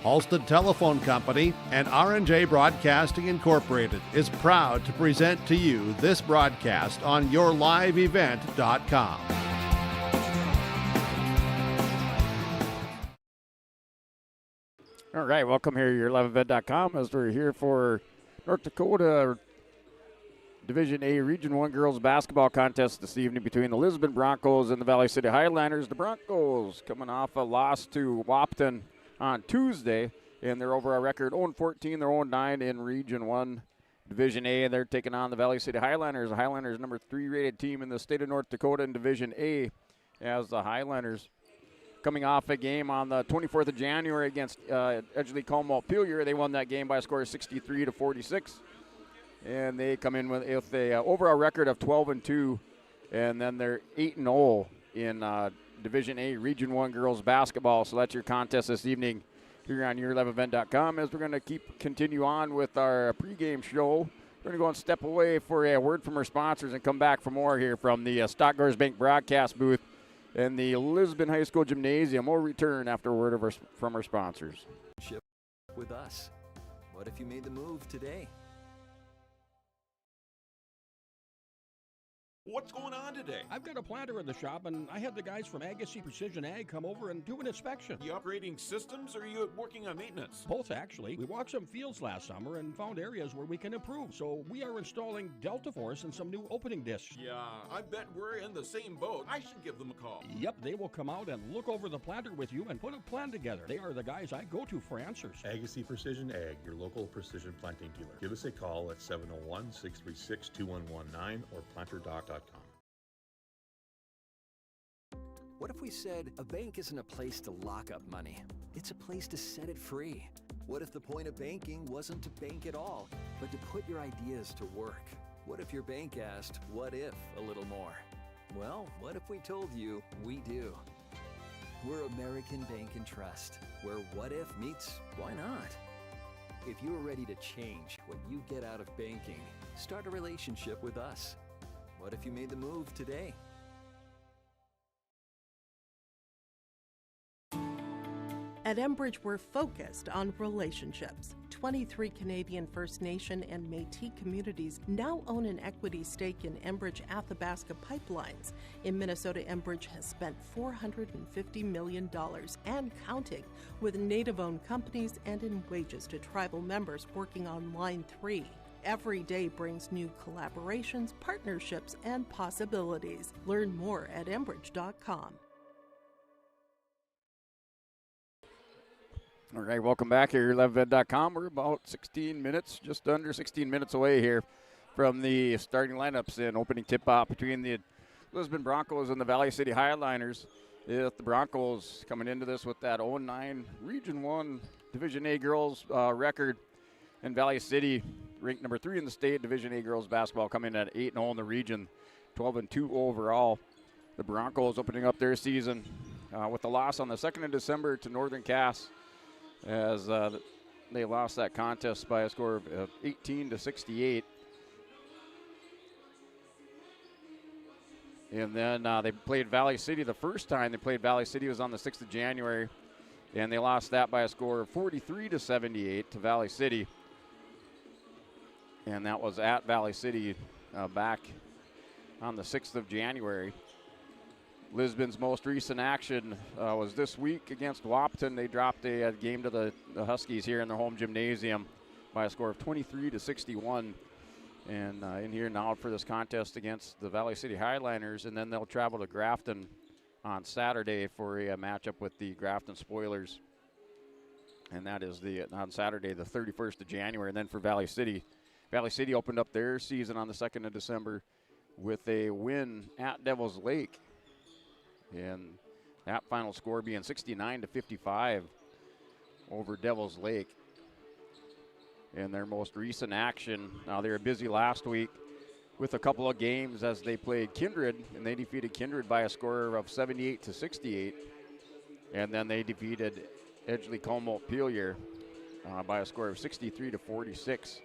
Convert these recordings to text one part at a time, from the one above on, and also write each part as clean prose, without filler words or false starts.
Halstead Telephone Company and R&J Broadcasting Incorporated is proud to present to you this broadcast on yourliveevent.com. All right, welcome here to yourliveevent.com as we're here for North Dakota Division A Region 1 girls basketball contest this evening between the Lisbon Broncos and the Valley City Highlanders. The Broncos coming off a loss to Wapton on Tuesday, and they're over our record 0-14. They're 0-9 in Region 1 Division A, and they're taking on the Valley City Highlanders. The Highlanders, number 3 rated team in the state of North Dakota in Division A, as the Highlanders coming off a game on the 24th of January against Edgley Commonwealth-Pelier. They won that game by a score of 63-46. And they come in with a overall record of 12-2, and then they're 8-0 in Division A Region 1 girls basketball. So that's your contest this evening here on yourliveevent.com. As we're going to continue on with our pregame show, we're going to go and step away for a word from our sponsors and come back for more here from the Stockgars Bank broadcast booth and the Lisbon High School Gymnasium. We'll return after a word from our sponsors. With us. What if you made the move today? What's going on today? I've got a planter in the shop, and I had the guys from Agassiz Precision Ag come over and do an inspection. You upgrading systems, or are you working on maintenance? Both, actually. We walked some fields last summer and found areas where we can improve. So we are installing Delta Force and some new opening discs. Yeah, I bet we're in the same boat. I should give them a call. Yep, they will come out and look over the planter with you and put a plan together. They are the guys I go to for answers. Agassiz Precision Ag, your local precision planting dealer. Give us a call at 701-636-2119 or planterdoc.com. What if we said a bank isn't a place to lock up money? It's a place to set it free. What if the point of banking wasn't to bank at all, but to put your ideas to work? What if your bank asked, what if, a little more? Well, what if we told you we do? We're American Bank and Trust, where what if meets why not? If you're ready to change what you get out of banking, start a relationship with us. What if you made the move today? At Enbridge, we're focused on relationships. 23 Canadian First Nation and Métis communities now own an equity stake in Enbridge Athabasca Pipelines. In Minnesota, Enbridge has spent $450 million and counting with Native-owned companies and in wages to tribal members working on Line 3. Every day brings new collaborations, partnerships, and possibilities. Learn more at Enbridge.com. All right, welcome back here at yourliveevent.com. We're about 16 minutes, just under 16 minutes away here from the starting lineups and opening tip-off between the Lisbon Broncos and the Valley City Highlanders. The Broncos coming into this with that 0-9 Region 1 Division A girls record, and Valley City ranked number 3 in the state. Division A girls basketball coming in at 8-0 in the region, 12-2 overall. The Broncos opening up their season with a loss on the 2nd of December to Northern Cass, as they lost that contest by a score of 18-68. And then they played Valley City the first time they played Valley City was on the 6th of January, and they lost that by a score of 43-78 to Valley City. And that was at Valley City back on the 6th of January. Lisbon's most recent action was this week against Wapton. They dropped a game to the Huskies here in their home gymnasium by a score of 23-61. And in here now for this contest against the Valley City Highlanders, and then they'll travel to Grafton on Saturday for a matchup with the Grafton Spoilers. And that is on Saturday, the 31st of January. And then for Valley City opened up their season on the 2nd of December with a win at Devil's Lake. And that final score being 69-55 over Devil's Lake. In their most recent action, now they were busy last week with a couple of games as they played Kindred, and they defeated Kindred by a score of 78-68. And then they defeated Edgley Commonwealth-Pelier by a score of 63-46.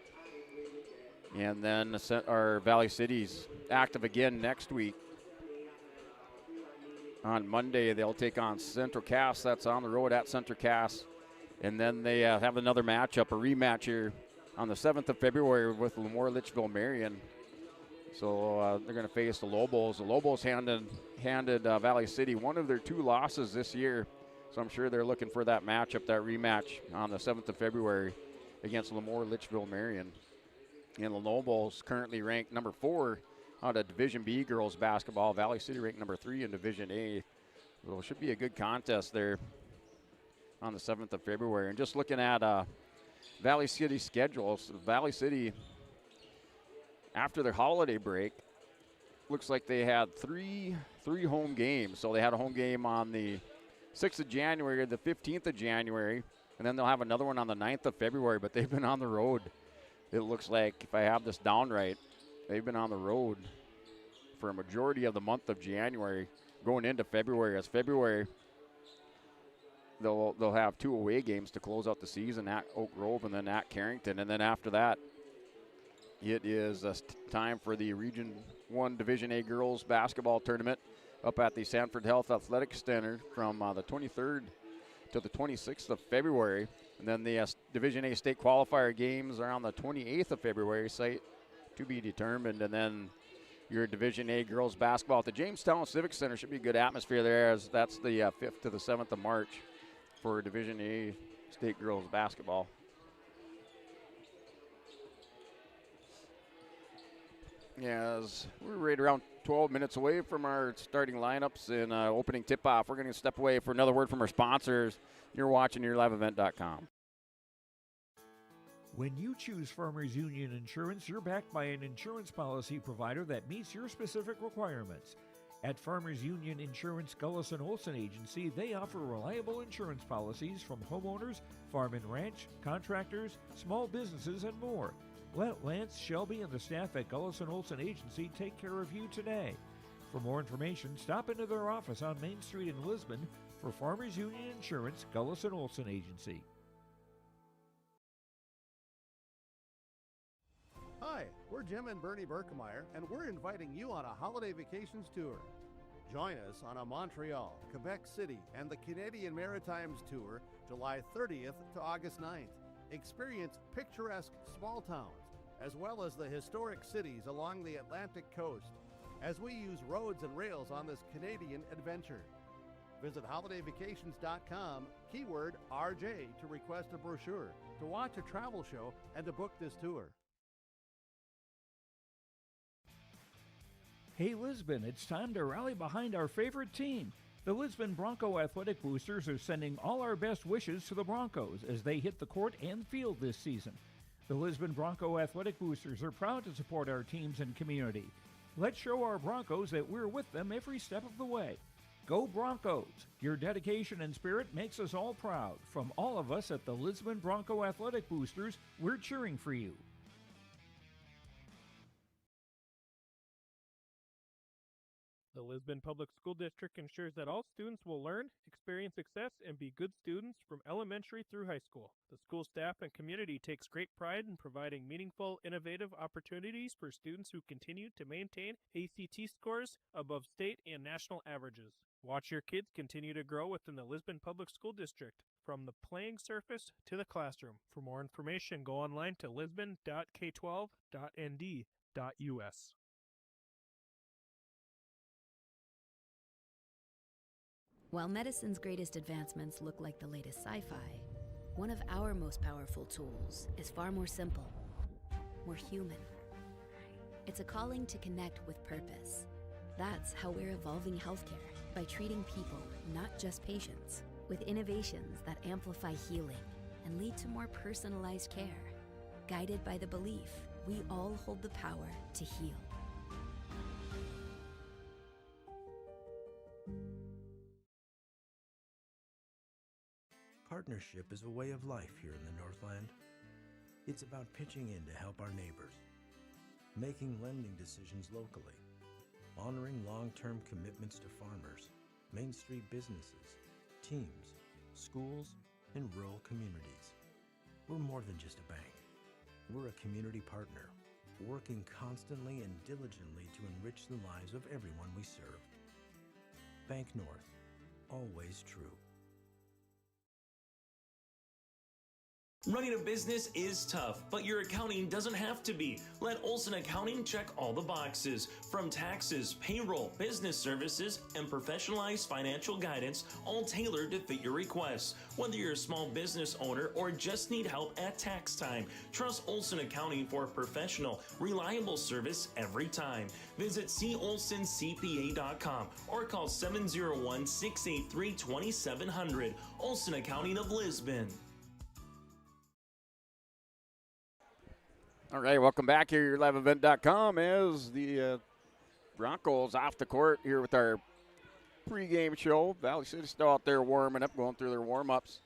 And then our Valley City's active again next week On Monday, they'll take on Central Cass. That's on the road at Central Cass. And then they have another matchup, a rematch here on the 7th of February with Lemoore Litchfield Marion. So they're going to face the Lobos. The Lobos handed Valley City one of their 2 losses this year. So I'm sure they're looking for that matchup, that rematch on the 7th of February against Lemoore Litchfield Marion. And the Lobos currently ranked number 4 out of Division B girls basketball. Valley City ranked number 3 in Division A. So it should be a good contest there on the 7th of February. And just looking at Valley City's schedule, so Valley City, after their holiday break, looks like they had three home games. So they had a home game on the 6th of January, the 15th of January, and then they'll have another one on the 9th of February, but they've been on the road. It looks like, if I have this down right, they've been on the road for a majority of the month of January going into February. As February, they'll have 2 away games to close out the season, at Oak Grove and then at Carrington. And then after that, it is time for the Region 1 Division A girls basketball tournament up at the Sanford Health Athletic Center from the 23rd to the 26th of February. And then the Division A state qualifier games are on the 28th of February, site to be determined. And then your Division A girls basketball at the Jamestown Civic Center. Should be a good atmosphere there, as that's the 5th to the 7th of March for Division A state girls basketball. Yes, we're right around 12 minutes away from our starting lineups and opening tip-off. We're going to step away for another word from our sponsors. You're watching YourLiveEvent.com. When you choose Farmers Union Insurance, you're backed by an insurance policy provider that meets your specific requirements. At Farmers Union Insurance Gullis & Olson Agency, they offer reliable insurance policies from homeowners, farm and ranch, contractors, small businesses, and more. Let Lance, Shelby, and the staff at Gullis & Olson Agency take care of you today. For more information, stop into their office on Main Street in Lisbon for Farmers Union Insurance Gullis & Olson Agency. Hi, we're Jim and Bernie Berkemeyer, and we're inviting you on a holiday vacations tour. Join us on a Montreal, Quebec City, and the Canadian Maritimes tour, July 30th to August 9th. Experience picturesque small towns, as well as the historic cities along the Atlantic coast, as we use roads and rails on this Canadian adventure. Visit holidayvacations.com, keyword RJ, to request a brochure, to watch a travel show, and to book this tour. Hey Lisbon, it's time to rally behind our favorite team. The Lisbon Bronco Athletic Boosters are sending all our best wishes to the Broncos as they hit the court and field this season. The Lisbon Bronco Athletic Boosters are proud to support our teams and community. Let's show our Broncos that we're with them every step of the way. Go Broncos! Your dedication and spirit makes us all proud. From all of us at the Lisbon Bronco Athletic Boosters, we're cheering for you. The Lisbon Public School District ensures that all students will learn, experience success, and be good students from elementary through high school. The school staff and community takes great pride in providing meaningful, innovative opportunities for students who continue to maintain ACT scores above state and national averages. Watch your kids continue to grow within the Lisbon Public School District, from the playing surface to the classroom. For more information, go online to lisbon.k12.nd.us. While medicine's greatest advancements look like the latest sci-fi, one of our most powerful tools is far more simple, more human. It's a calling to connect with purpose. That's how we're evolving healthcare, by treating people, not just patients, with innovations that amplify healing and lead to more personalized care. Guided by the belief we all hold the power to heal. Partnership is a way of life here in the Northland. It's about pitching in to help our neighbors, making lending decisions locally, honoring long-term commitments to farmers, Main Street businesses, teams, schools, and rural communities. We're more than just a bank. We're a community partner, working constantly and diligently to enrich the lives of everyone we serve. Bank North, always true. Running a business is tough, but your accounting doesn't have to be. Let Olson Accounting check all the boxes. From taxes, payroll, business services, and professionalized financial guidance, all tailored to fit your requests. Whether you're a small business owner or just need help at tax time, trust Olson Accounting for professional, reliable service every time. Visit colsoncpa.com or call 701-683-2700. Olson Accounting of Lisbon. All right, welcome back here, your liveevent.com, as the Broncos off the court here with our pregame show. Valley City still out there warming up, going through their warm-ups.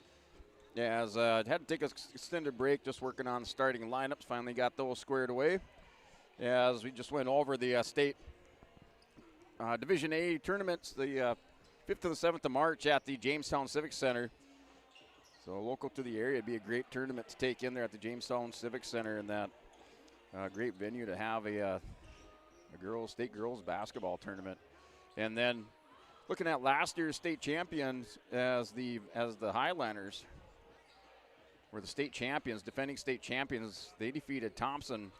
As had to take an extended break, just working on starting lineups. Finally got those squared away. As we just went over the state Division A tournaments, the 5th and the 7th of March at the Jamestown Civic Center. So local to the area, it'd be a great tournament to take in there at the Jamestown Civic Center, and that great venue to have a state girls basketball tournament. And then looking at last year's state champions as the Highlanders were the state champions, defending state champions. They defeated Thompson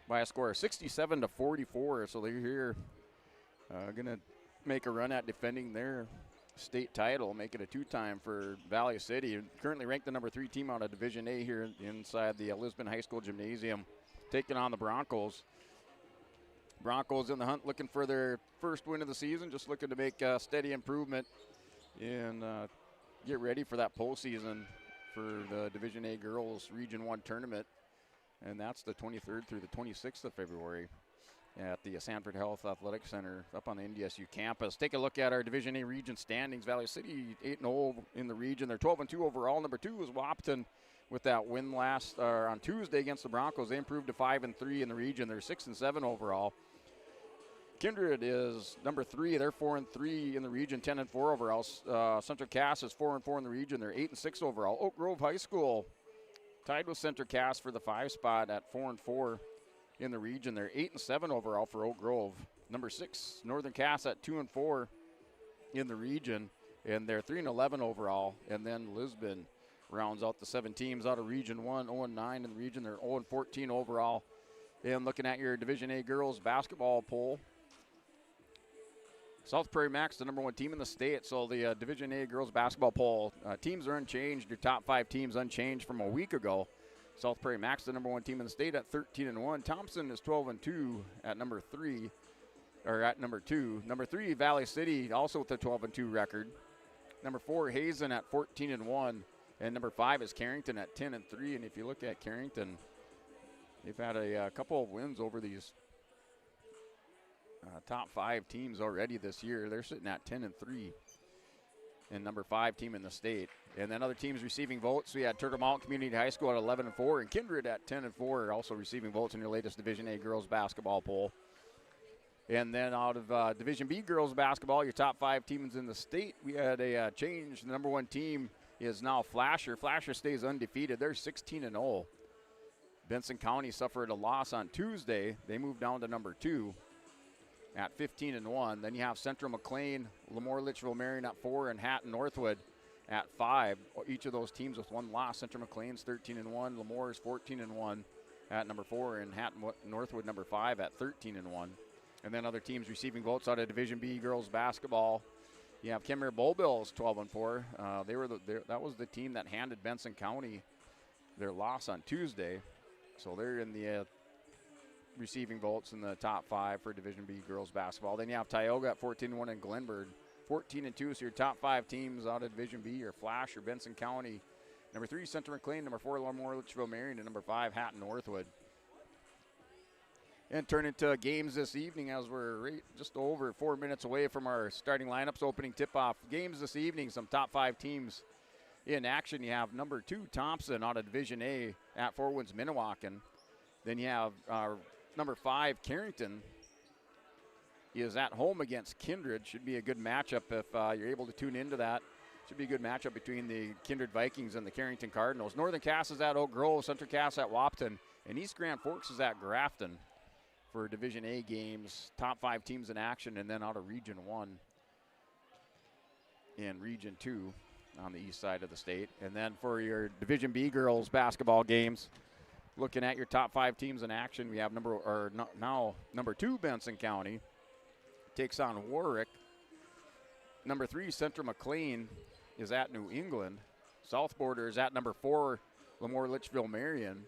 by a score of 67-44. So they're here going to make a run at defending their state title, make it a two-time for Valley City. Currently ranked the number 3 team out of Division A here inside the Lisbon High School Gymnasium, taking on the Broncos. Broncos in the hunt, looking for their first win of the season, just looking to make steady improvement and get ready for that postseason for the Division A Girls Region 1 tournament. And that's the 23rd through the 26th of February at the Sanford Health Athletic Center up on the NDSU campus. Take a look at our Division A region standings. Valley City 8-0 in the region. They're 12-2 overall. Number 2 is Wapton with that win on Tuesday against the Broncos. They improved to 5-3 in the region. They're 6-7 overall. Kindred is number 3. They're 4-3 in the region, 10-4 overall. Central Cass is 4-4 in the region. They're 8-6 overall. Oak Grove High School tied with Central Cass for the 5 spot at 4-4 in the region. They're 8-7 overall for Oak Grove. Number 6, Northern Cass at 2-4 in the region, and they're 3-11 overall. And then Lisbon rounds out the 7 teams out of Region 1, 0-9 in the region. They're 0-14 overall. And looking at your Division A girls basketball poll, South Prairie Max, the number 1 team in the state. So the Division A girls basketball poll, teams are unchanged. Your top 5 teams unchanged from a week ago. South Prairie Max, the number 1 team in the state at 13-1. Thompson is 12-2 at number 3, or at number 2. Number 3, Valley City, also with a 12-2 record. Number 4, Hazen at 14-1. And number 5 is Carrington at 10-3. And if you look at Carrington, they've had a couple of wins over these top 5 teams already this year. They're sitting at 10-3. And number 5 team in the state. And then other teams receiving votes, we had Turtle Mountain Community High School at 11-4, and Kindred at 10-4, also receiving votes in your latest Division A girls basketball poll. And then out of Division B girls basketball, your top 5 teams in the state, we had a change. The number 1 team is now Flasher. Flasher stays undefeated. They're 16-0. Benson County suffered a loss on Tuesday. They moved down to number 2 at 15-1. Then you have Central McLean, Lemoore Litchfield Marion at 4, and Hatton Northwood at 5. Each of those teams with 1 loss. Central McLean's 13-1, Lemoore is 14-1 at number 4, and Hatton Northwood number 5 at 13-1. And then other teams receiving votes out of Division B girls basketball. You have Kenmare Bull Bills 12-4. That was the team that handed Benson County their loss on Tuesday. So they're in the receiving votes in the top 5 for Division B girls basketball. Then you have Tioga at 14-1 and Glenbard 14-2. So your top 5 teams out of Division B are Flash or Benson County. Number 3, Central McLean. Number 4, Lemoore Litchfield Marion. And number 5, Hatton Northwood. And turn into games this evening as we're just over 4 minutes away from our starting lineups opening tip-off. Games this evening, some top 5 teams in action. You have number 2, Thompson out of Division A at Four Winds Minnewacan. Then you have number 5, Carrington is at home against Kindred. Should be a good matchup if you're able to tune into that. Should be a good matchup between the Kindred Vikings and the Carrington Cardinals. Northern Cass is at Oak Grove, Central Cass at Wapton, and East Grand Forks is at Grafton for Division A games. Top 5 teams in action, and then out of Region 1. in Region 2 on the east side of the state. And then for your Division B girls basketball games, looking at your top 5 teams in action, we have number 2 Benson County takes on Warwick. Number 3 Central McLean is at New England. South Border is at number 4 Lemoore Litchfield Marion.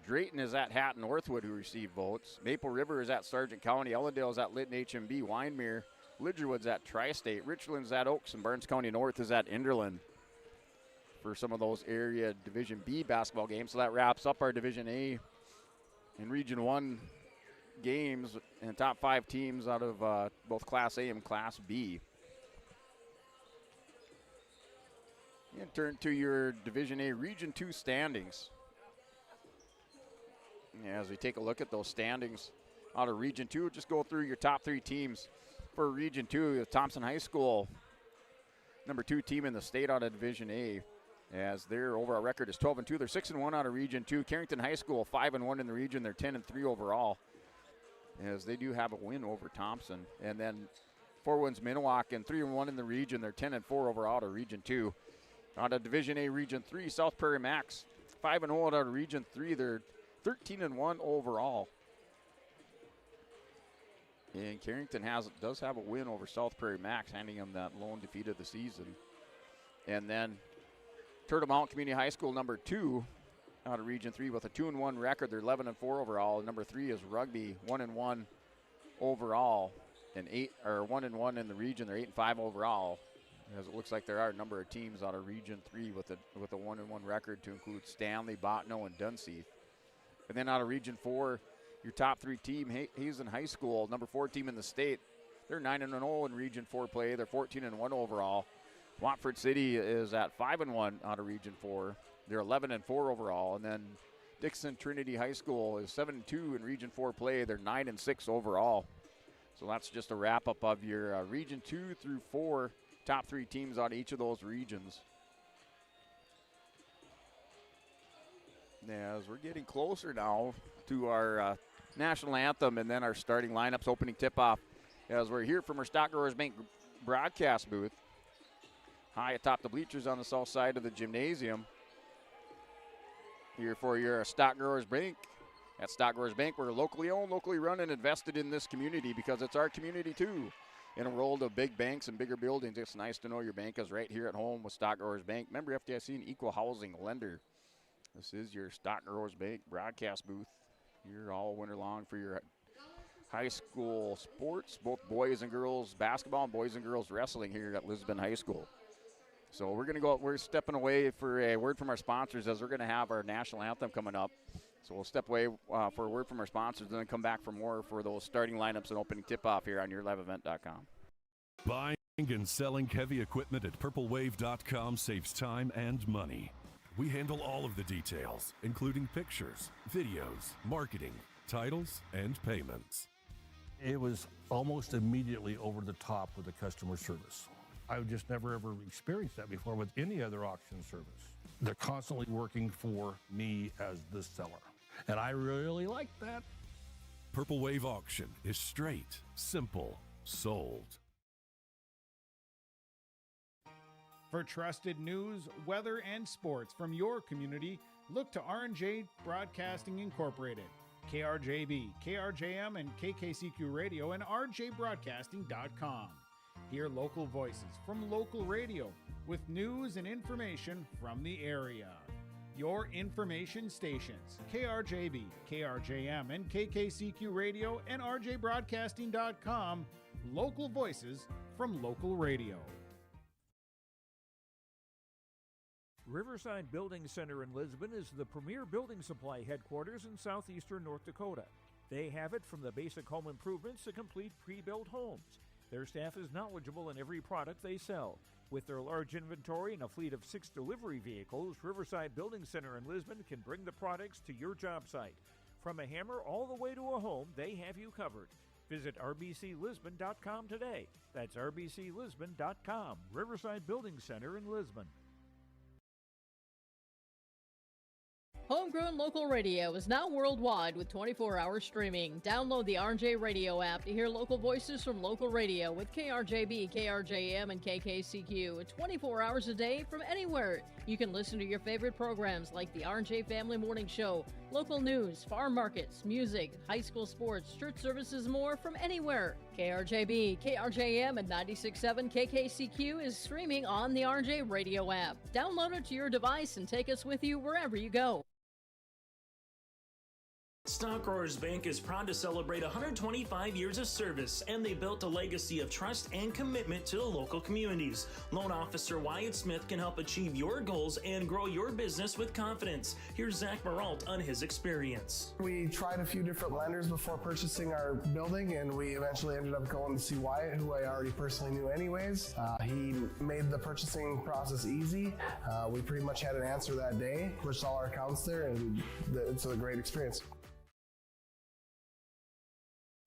Drayton is at Hatton Northwood, who received votes. Maple River is at Sargent County. Ellendale is at Lytton HMB. Wyndmere, Lidgerwood's at Tri-State. Richland's at Oaks, and Burns County North is at Inderland for some of those area Division B basketball games. So that wraps up our Division A and Region 1 games and top 5 teams out of both Class A and Class B. And turn to your Division A Region 2 standings. Yeah, as we take a look at those standings out of Region 2, just go through your top 3 teams. For Region 2, Thompson High School, number 2 team in the state out of Division A, as their overall record is 12-2. They're 6-1 out of Region 2. Carrington High School, 5-1 in the region. They're 10-3 overall, as they do have a win over Thompson. And then Four Winds Minnewacan, 3-1 in the region. They're 10-4 overall out of Region 2. Out of Division A Region 3, South Prairie Max, 5-0 out of Region 3. They're 13-1 overall. And Carrington does have a win over South Prairie Max, handing them that lone defeat of the season. And then Turtle Mountain Community High School, number 2 out of Region 3 with a 2-1 record. They're 11-4 overall. Number 3 is Rugby, 1-1 overall, and 1-1 in the region. They're 8-5 overall, as it looks like there are a number of teams out of Region 3 with a 1-1 record, to include Stanley, Bottineau, and Dunseith. And then out of Region 4, your top 3 team, Hazen High School, number 4 team in the state. They're 9-0 in Region 4 play. They're 14-1 overall. Watford City is at 5-1 out of Region 4. They're 11-4 overall. And then Dixon Trinity High School is 7-2 in Region 4 play. They're 9-6 overall. So that's just a wrap-up of your Region 2 through 4 top 3 teams out of each of those regions. As we're getting closer now to our national anthem and then our starting lineups, opening tip-off, as we're here from our Stock Growers Bank broadcast booth, high atop the bleachers on the south side of the gymnasium. Here for your Stock Growers Bank. At Stock Growers Bank, we're locally owned, locally run, and invested in this community because it's our community too. In a world of big banks and bigger buildings, it's nice to know your bank is right here at home with Stock Growers Bank. Member FDIC and equal housing lender. This is your Stock Growers Bank broadcast booth here all winter long for your high school sports, both boys and girls basketball and boys and girls wrestling here at Lisbon High School. So we're stepping away for a word from our sponsors, as we're going to have our national anthem coming up. So we'll step away for a word from our sponsors and then come back for more for those starting lineups and opening tip-off here on yourliveevent.com. Buying and selling heavy equipment at purplewave.com saves time and money. We handle all of the details, including pictures, videos, marketing, titles, and payments. It was almost immediately over the top with the customer service. I've just never ever experienced that before with any other auction service. They're constantly working for me as the seller, and I really like that. Purple Wave Auction is straight, simple, sold. For trusted news, weather, and sports from your community, look to R&J Broadcasting Incorporated, KRJB, KRJM, and KKCQ Radio, and rjbroadcasting.com. Hear local voices from local radio with news and information from the area. Your information stations, KRJB, KRJM, and KKCQ Radio, and rjbroadcasting.com. Local voices from local radio. Riverside Building Center in Lisbon is the premier building supply headquarters in southeastern North Dakota. They have it from the basic home improvements to complete pre-built homes. Their staff is knowledgeable in every product they sell. With their large inventory and a fleet of 6 delivery vehicles, Riverside Building Center in Lisbon can bring the products to your job site. From a hammer all the way to a home, they have you covered. Visit rbclisbon.com today. That's rbclisbon.com. Riverside Building Center in Lisbon. Homegrown local radio is now worldwide with 24-hour streaming. Download the RJ Radio app to hear local voices from local radio with KRJB, KRJM, and KKCQ 24 hours a day from anywhere. You can listen to your favorite programs like the RJ Family Morning Show, local news, farm markets, music, high school sports, church services, more from anywhere. KRJB, KRJM, and 96.7 KKCQ is streaming on the RJ Radio app. Download it to your device and take us with you wherever you go. Stock Growers Bank is proud to celebrate 125 years of service, and they built a legacy of trust and commitment to the local communities. Loan Officer Wyatt Smith can help achieve your goals and grow your business with confidence. Here's Zach Baralt on his experience. We tried a few different lenders before purchasing our building, and we eventually ended up going to see Wyatt, who I already personally knew anyways. He made the purchasing process easy. We pretty much had an answer that day, pushed all our accounts there, and it's a great experience.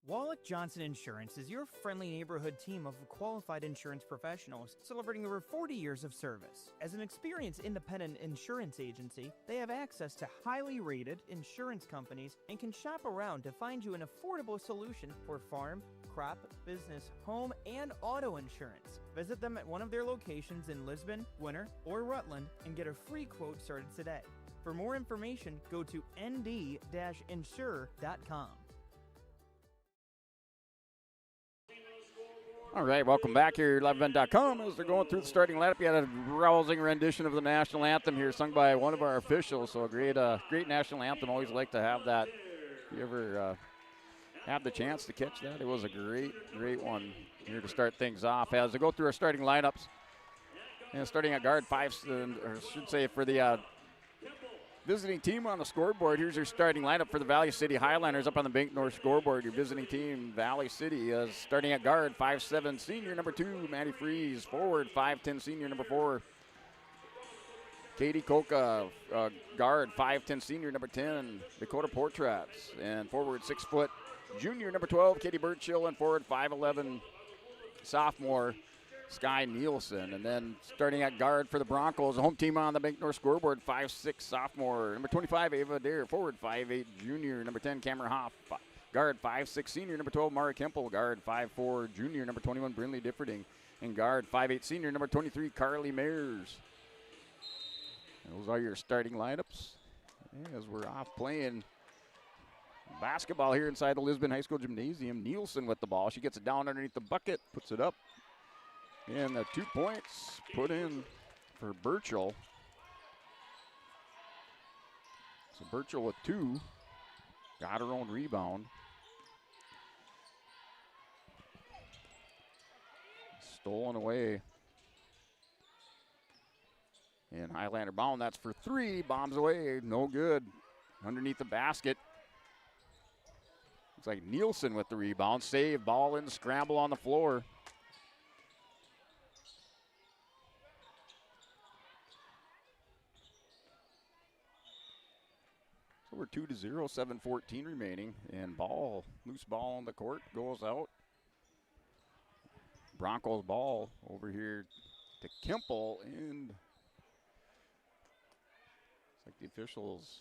Wallach Johnson Insurance is your friendly neighborhood team of qualified insurance professionals celebrating over 40 years of service. As an experienced independent insurance agency, they have access to highly rated insurance companies and can shop around to find you an affordable solution for farm, crop, business, home, and auto insurance. Visit them at one of their locations in Lisbon, Winter, or Rutland and get a free quote started today. For more information, go to nd-insure.com. All right, welcome back here at LiveEvent.com. As they're going through the starting lineup, you had a rousing rendition of the national anthem here, sung by one of our officials. So a great national anthem. Always like to have that. If you ever have the chance to catch that, it was a great one here to start things off. As they go through our starting lineups, and starting at guard five, or I should say for the visiting team on the scoreboard, here's your starting lineup for the Valley City Highlanders up on the Bank North scoreboard. Your visiting team, Valley City, is starting at guard, 5'7", senior number 2, Maddie Freeze. Forward, 5'10", senior number 4, Katie Koka. Guard, 5'10", senior number 10, Dakota Portrats. And forward, 6 foot, junior number 12, Katie Birchill. And forward, 5'11", sophomore, Sky Nielsen. And then starting at guard for the Broncos, the home team on the Bank North scoreboard, 5'6", sophomore, number 25, Ava Dare. Forward, 5'8", junior, number 10, Cameron Hoff. Guard, 5'6", senior, number 12, Mara Kemple. Guard, 5'4", junior, number 21, Brinley Differding. And guard, 5'8", senior, number 23, Carly Mayers. Those are your starting lineups as we're off playing basketball here inside the Lisbon High School Gymnasium. Nielsen with the ball. She gets it down underneath the bucket, puts it up. And the 2 points put in for Birchall. So Birchall with 2, got her own rebound. Stolen away. And Highlander bound, that's for 3, bombs away, no good. Underneath the basket. Looks like Nielsen with the rebound, save, ball in, scramble on the floor. So we're 2-0, 7:14 remaining, and loose ball on the court, goes out. Broncos ball over here to Kemple, and it's like the officials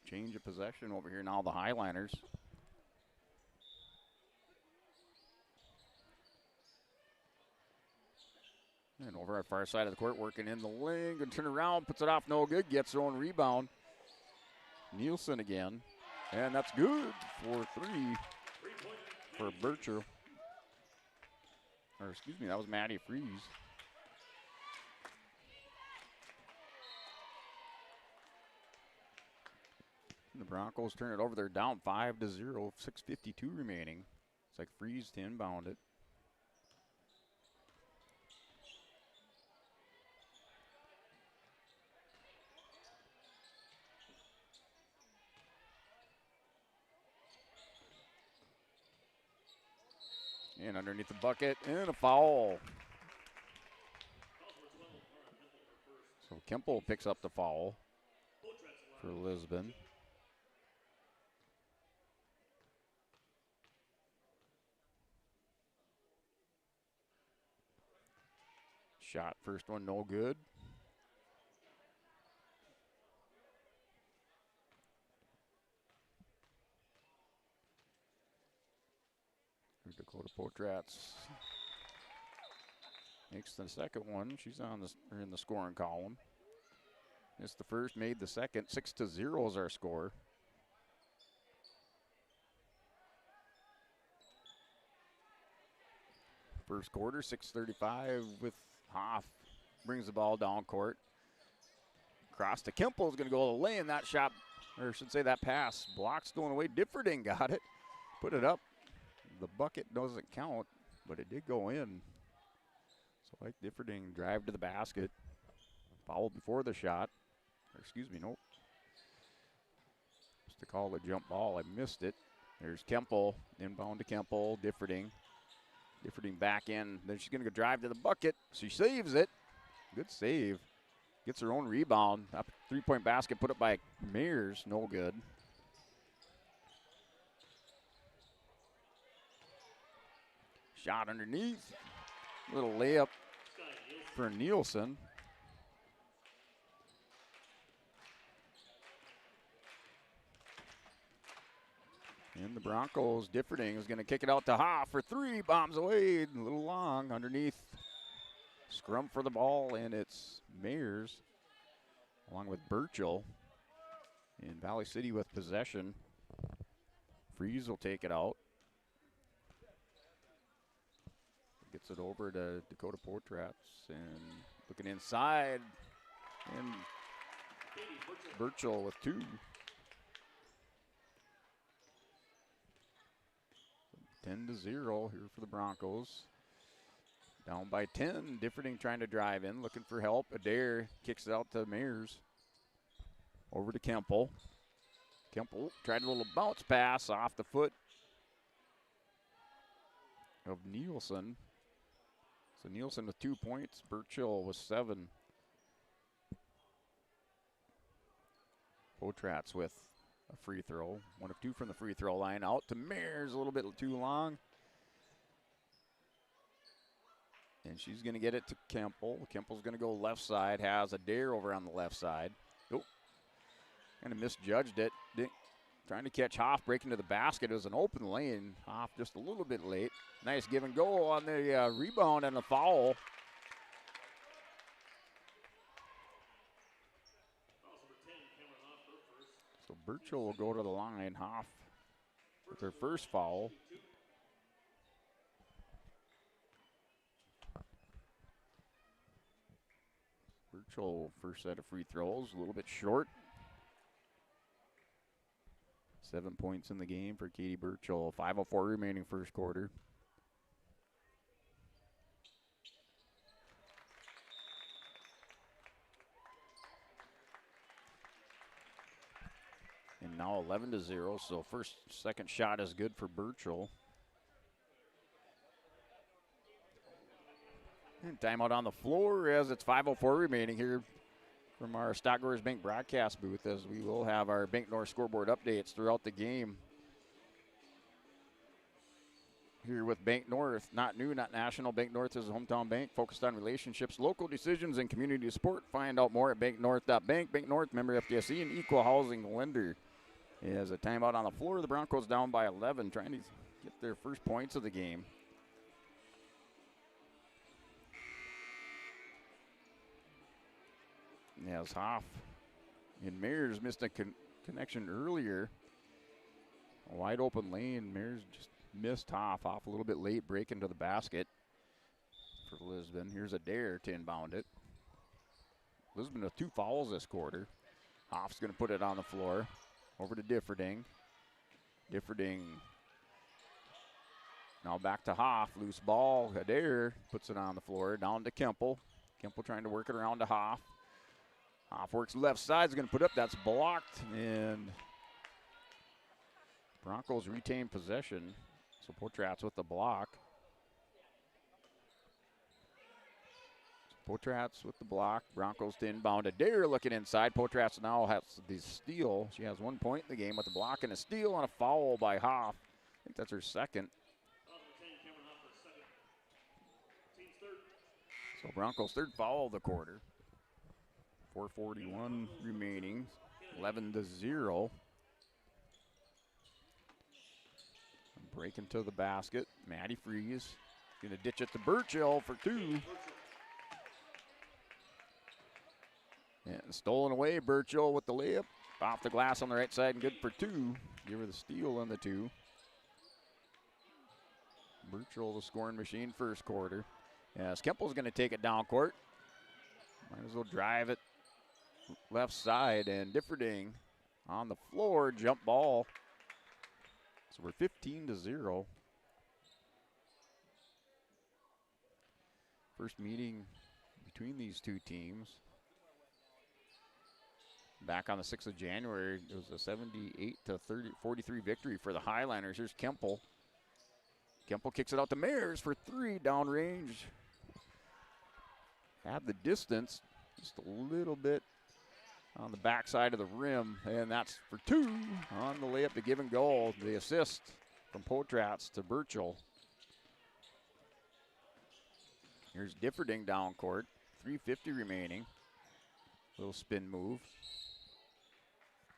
change of possession over here now, the Highliners. And over our far side of the court, working in the lane, and turn around, puts it off, no good, gets her own rebound. Nielsen again, and that's good for 3 for Bircher. Or excuse me, that was Maddie Freeze. And the Broncos turn it over, they're down 5-0, 6:52 remaining. It's like Freeze to inbound it. And underneath the bucket, and a foul. So Kemple picks up the foul for Lisbon. Shot, first one, no good. Dakota Potrats makes the second one. She's on in the scoring column. Missed the first, made the second. 6-0 is our score. First quarter, 6:35 with Hoff. Brings the ball down court. Cross to Kemple is going to go to the lane. That shot, or I should say that pass, blocks going away. Diffording got it. Put it up. The bucket doesn't count, but it did go in. So like Diffording drive to the basket. Fouled before the shot. Or excuse me, nope. Just to call the jump ball. I missed it. There's Kemple. Inbound to Kemple. Diffording. Diffording back in. Then she's going to go drive to the bucket. She saves it. Good save. Gets her own rebound. Up three-point basket put up by Mears. No good. Shot underneath. Little layup for Nielsen. And the Broncos, Diffording is going to kick it out to Hoff for three. Bombs away. A little long underneath. Scrum for the ball, and it's Mears along with Burchell. In Valley City with possession. Freeze will take it out. Gets it over to Dakota Potrats and looking inside. And Burchell with two. 10-0 here for the Broncos. Down by 10. Diffording trying to drive in, looking for help. Adair kicks it out to Mears. Over to Kemple. Kemple tried a little bounce pass off the foot of Nielsen. So Nielsen with 2 points. Burchell with 7. Potrats with a free throw. 1 of 2 from the free throw line. Out to Mears, a little bit too long. And she's going to get it to Kemple. Kemple's going to go left side. Has Adair over on the left side. Oh, kind of misjudged it. Trying to catch Hoff, breaking to the basket. It was an open lane. Hoff just a little bit late. Nice give and go on the rebound and the foul. So Burchell will go to the line. Hoff with her first foul. Burchell first set of free throws, a little bit short. 7 points in the game for Katie Burchell. 5:04 remaining first quarter. And now 11-0, so second shot is good for Burchell. And timeout on the floor as it's 5:04 remaining here from our Stockgrowers Bank broadcast booth, as we will have our Bank North scoreboard updates throughout the game. Here with Bank North, not new, not national. Bank North is a hometown bank focused on relationships, local decisions, and community support. Find out more at banknorth.bank. Bank North, member FDIC, and equal housing lender. As a timeout on the floor, the Broncos down by 11, trying to get their first points of the game. As Hoff and Mears missed a connection earlier. A wide open lane. Mears just missed Hoff off a little bit late, breaking to the basket for Lisbon. Here's Adair to inbound it. Lisbon with 2 fouls this quarter. Hoff's going to put it on the floor. Over to Diffording. Diffording now back to Hoff. Loose ball. Adair puts it on the floor. Down to Kemple. Kemple trying to work it around to Hoff. Hoff works left side, is going to put up, that's blocked, and Broncos retain possession. So Potrats with the block. Potrats with the block. Broncos to inbound. Adair looking inside. Potrats now has the steal. She has 1 point in the game with the block and a steal and a foul by Hoff. I think that's her second. So Broncos' third foul of the quarter. 4:41 remaining, 11-0. Breaking to the basket. Maddie Freeze going to ditch it to Burchill for 2. And stolen away, Burchill with the layup. Off the glass on the right side and good for 2. Give her the steal on the 2. Burchill, the scoring machine first quarter. Yes, Kempel's going to take it down court. Might as well drive it left side, and Differding on the floor, jump ball. So we're 15-0. First meeting between these two teams. Back on the 6th of January, it was a 78-43 victory for the Highlanders. Here's Kempel. Kempel kicks it out to Mayers for 3, downrange. Had the distance, just a little bit on the backside of the rim, and that's for 2 on the layup to give and goal. The assist from Potratz to Burchill. Here's Differding down court, 3:50 remaining. Little spin move.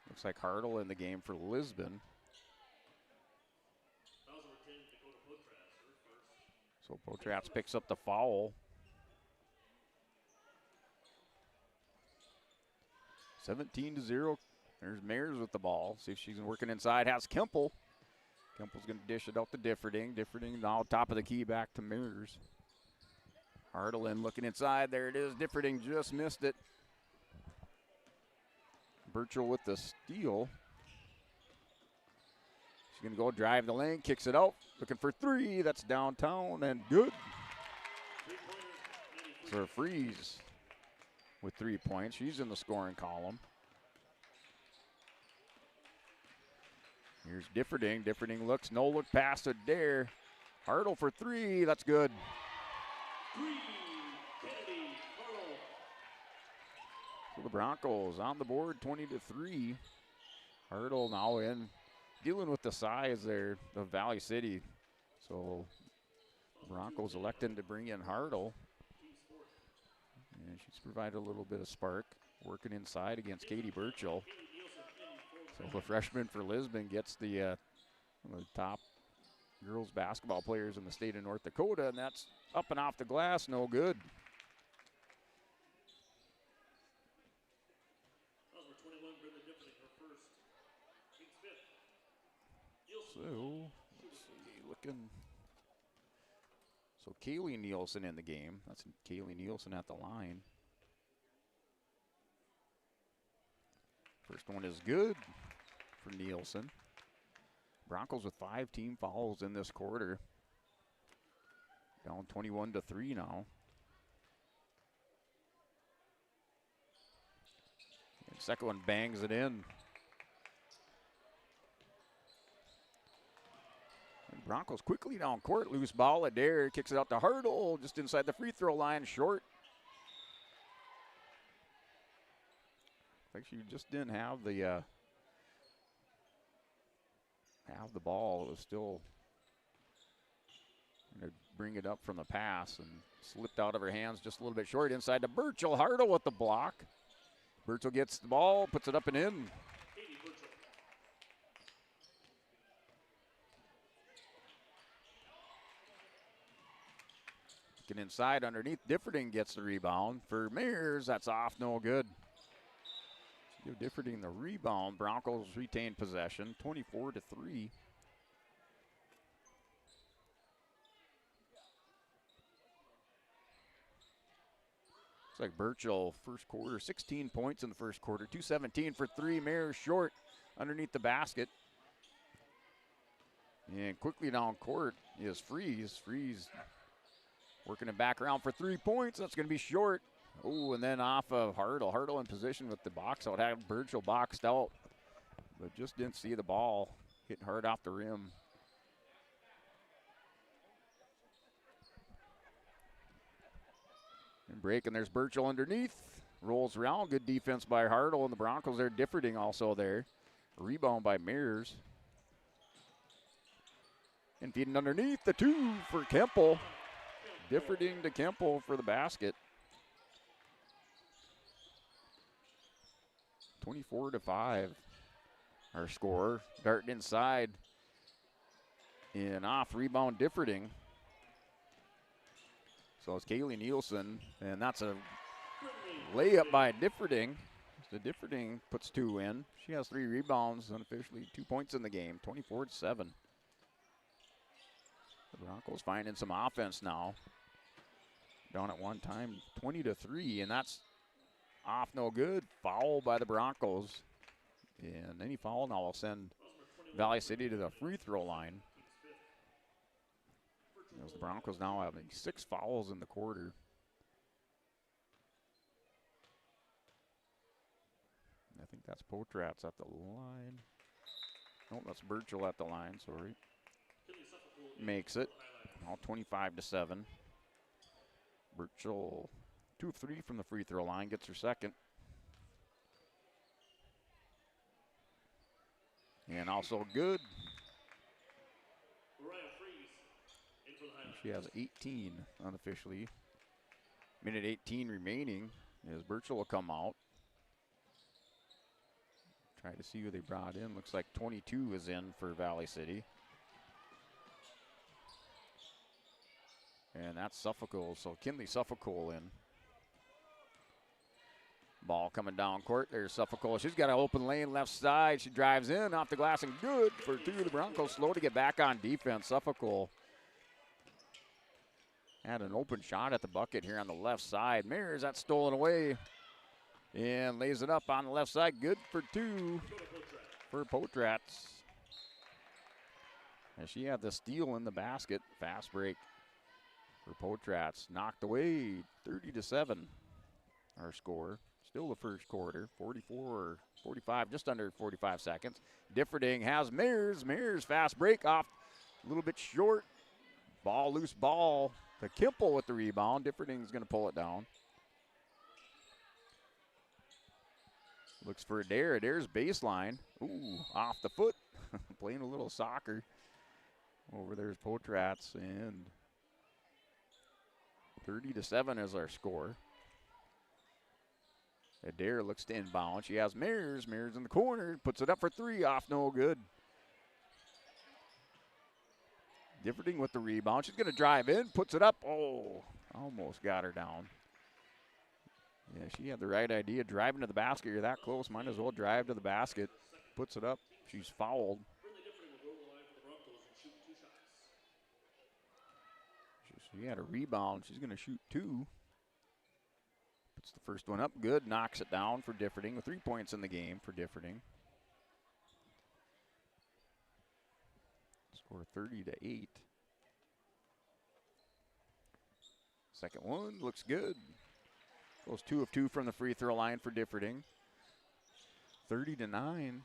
Looks like Hartle in the game for Lisbon. So Potratz picks up the foul. 17-0. There's Mayers with the ball. See if she's working inside. Has Kempel. Kempel's going to dish it out to Differding. Differding now top of the key back to Mayers. Hartle in looking inside. There it is. Differding just missed it. Burchill with the steal. She's going to go drive the lane, kicks it out. Looking for 3. That's downtown and good. So Freeze with 3 points. She's in the scoring column. Here's Differding. Differding looks, no look past it there. Hartle for 3. That's good. So the Broncos on the board, 20-3. Hartle now in, dealing with the size there of Valley City. So Broncos electing to bring in Hartle. And she's provided a little bit of spark, working inside against Katie Burchill. So the freshman for Lisbon gets the one of the top girls basketball players in the state of North Dakota, and that's up and off the glass, no good. So, let's see, looking. So Kaylee Nielsen in the game. That's Kaylee Nielsen at the line. First one is good for Nielsen. Broncos with 5 team fouls in this quarter. Down 21-3 now. And second one bangs it in. And Broncos quickly down court. Loose ball. Adair kicks it out to Hartle just inside the free throw line, short. I think she just didn't have the ball. It was still going to bring it up from the pass and slipped out of her hands just a little bit short inside to Burchill. Hartle with the block. Burchill gets the ball, puts it up and in. Looking inside underneath. Differding gets the rebound for Mayers. That's off, no good. Give Differding the rebound. Broncos retain possession, 24-3. Looks like Burchill first quarter, 16 points in the first quarter, 2:17 for 3. Mayers short underneath the basket. And quickly down court is Freeze. Freeze working it back around for 3 points. That's going to be short. Oh, and then off of Hartle. Hartle in position with the box out. Had Burchill boxed out, but just didn't see the ball. Hitting hard off the rim. And breaking, there's Burchill underneath. Rolls around. Good defense by Hartle, and the Broncos there. Differding also there. Rebound by Mayers. And feeding underneath, the 2 for Kempel. Differding to Kempel for the basket. 24-5. Our score. Darting inside. And off rebound Differding. So it's Kaylee Nielsen, and that's a layup by Differding. So Differding puts 2 in. She has 3 rebounds, unofficially 2 points in the game, 24-7. The Broncos finding some offense now. Down at one time, 20-3, and that's off no good. Foul by the Broncos. And any foul now will send Valley City to the free throw line. As the Broncos now having 6 fouls in the quarter. I think that's Potratz at the line. No, that's Burchell at the line, sorry. Makes it. Now 25-7. Burchell 2 of 3 from the free throw line, gets her second. And also good. She has 18 unofficially. Minute 18 remaining as Burchell will come out. Try to see who they brought in. Looks like 22 is in for Valley City. And that's Suffolk, so Kinley Suffolk in. Ball coming down court. There's Suffolk. She's got an open lane left side. She drives in off the glass and good for 2. The Broncos slow to get back on defense. Suffolk had an open shot at the bucket here on the left side. Mears, that's stolen away and lays it up on the left side. Good for 2 for Potratz. And she had the steal in the basket. Fast break for Potratz. Knocked away, 30-7 our score. Still the first quarter, 45, just under 45 seconds. Differding has Mears. Mears fast break off, a little bit short. Ball, loose ball. The Kimple with the rebound. Differding's going to pull it down. Looks for Adair. Adair's baseline. Ooh, off the foot. Playing a little soccer. Over there's Potratz, and 30-7 is our score. Adair looks to inbound. She has Mears. Mears in the corner. Puts it up for 3. Off no good. Differding with the rebound. She's going to drive in. Puts it up. Oh, almost got her down. Yeah, she had the right idea. Driving to the basket. You're that close. Might as well drive to the basket. Puts it up. She's fouled. She had a rebound. She's going to shoot 2. Puts the first one up. Good. Knocks it down for Differding with 3 points in the game for Differding. Score 30-8. Second one looks good. Goes 2 of 2 from the free throw line for Differding. 30-9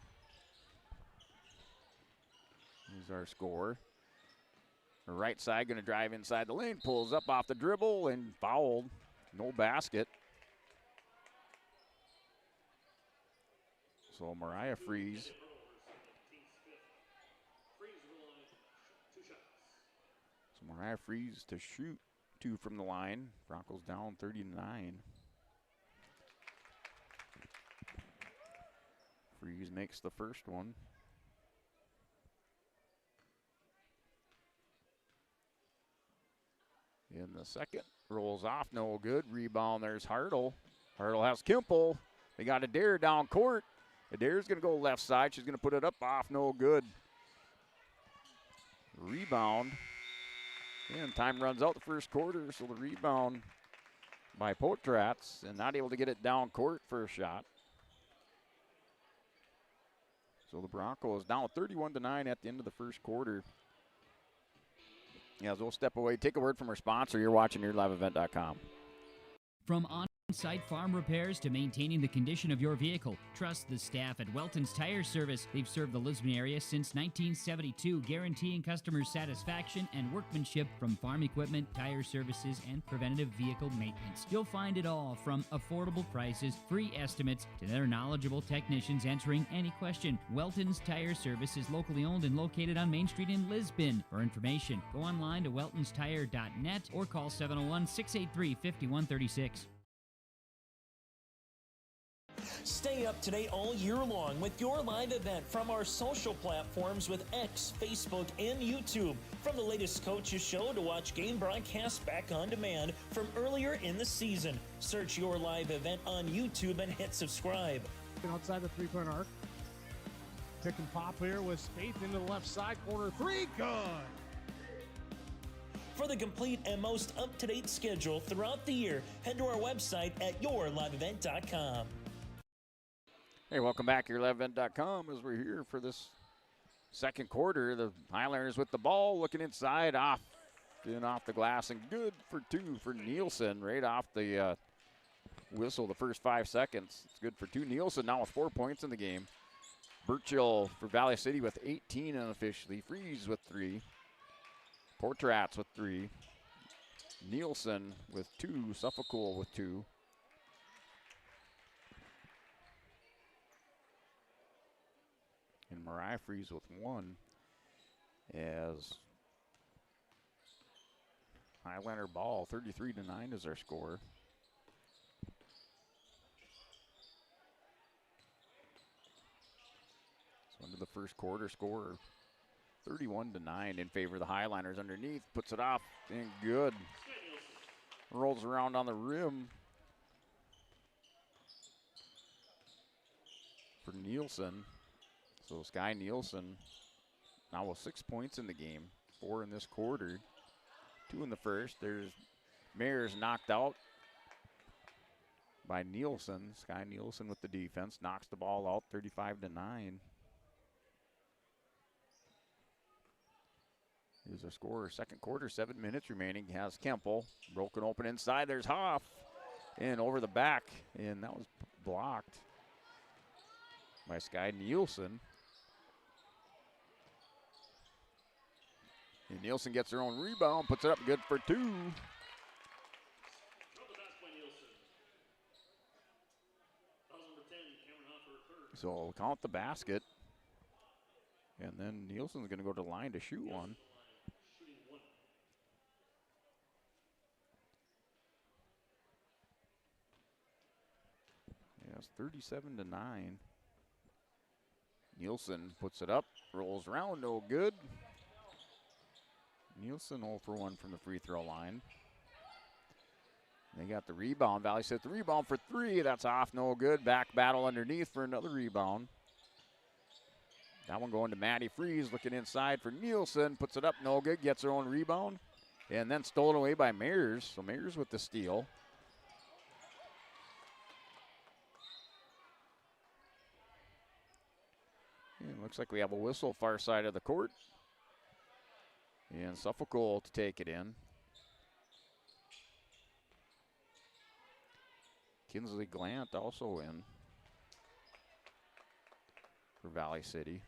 is our score. The right side going to drive inside the lane. Pulls up off the dribble and fouled. No basket. So Mariah Freeze. So Mariah Freeze to shoot 2 from the line. Broncos down 30-9. Freeze makes the first one. In the second, rolls off, no good. Rebound, there's Hartle. Hartle has Kimple. They got Adair down court. Adair's going to go left side. She's going to put it up, off, no good. Rebound. And time runs out the first quarter, so the rebound by Potratz and not able to get it down court for a shot. So the Broncos down 31-9 at the end of the first quarter. Yeah, as we'll step away, take a word from our sponsor. You're watching YourLiveEvent.com. From on-site farm repairs to maintaining the condition of your vehicle, trust the staff at Welton's Tire Service. They've served the Lisbon area since 1972, guaranteeing customers satisfaction and workmanship from farm equipment, tire services, and preventative vehicle maintenance. You'll find it all from affordable prices, free estimates, to their knowledgeable technicians answering any question. Welton's Tire Service is locally owned and located on Main Street in Lisbon. For information, go online to weltonstire.net or call 701-683-5136. Stay up to date all year long with your live event from our social platforms with X, Facebook, and YouTube. From the latest coaches show to watch game broadcasts back on demand from earlier in the season. Search your live event on YouTube and hit subscribe. Outside the three-point arc. Pick and pop here with Spaeth into the left side corner. Three, good. For the complete and most up-to-date schedule throughout the year, head to our website at yourliveevent.com. Hey, welcome back to yourliveevent.com as we're here for this second quarter. The Highlanders with the ball, looking inside, off the glass, and good for two for Nielsen right off the whistle the first 5 seconds. It's good for two. Nielsen now with 4 points in the game. Burchill for Valley City with 18 unofficially. Freeze with 3. Portrats with 3. Nielsen with 2. Suffolk with 2. And Mariah Freeze with 1. As Highlander ball, 33-9 is our score. So into the first quarter score, 31-9 in favor of the Highlanders. Underneath, puts it off, and good. Rolls around on the rim for Nielsen. So Sky Nielsen now with 6 points in the game, 4 in this quarter, 2 in the first. There's Mayers knocked out by Nielsen. Sky Nielsen with the defense knocks the ball out, 35-9. Here's our score. Second quarter, 7 minutes remaining. Has Kemple broken open inside. There's Hoff and over the back, and that was blocked by Sky Nielsen. And Nielsen gets her own rebound, puts it up, good for 2. So we'll count the basket. And then Nielsen's going to go to the line to shoot one. Yes, 37-9. Nielsen puts it up, rolls around, no good. Nielsen 0 for 1 from the free throw line. They got the rebound. Valley set the rebound for 3. That's off, no good. Back battle underneath for another rebound. That one going to Maddie Freeze, looking inside for Nielsen. Puts it up, no good. Gets her own rebound. And then stolen away by Mayers. So Mayers with the steal. And looks like we have a whistle far side of the court. And Suffolk to take it in. Kinsley Glant also in for Valley City.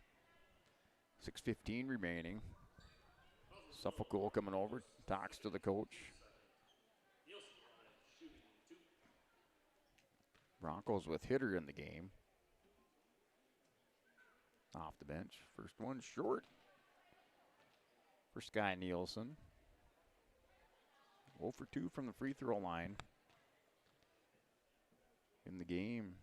6:15 remaining. Suffolk coming over, talks to the coach. Broncos with hitter in the game. Off the bench. First one short for Sky Nielsen. 0 for 2 from the free throw line in the game.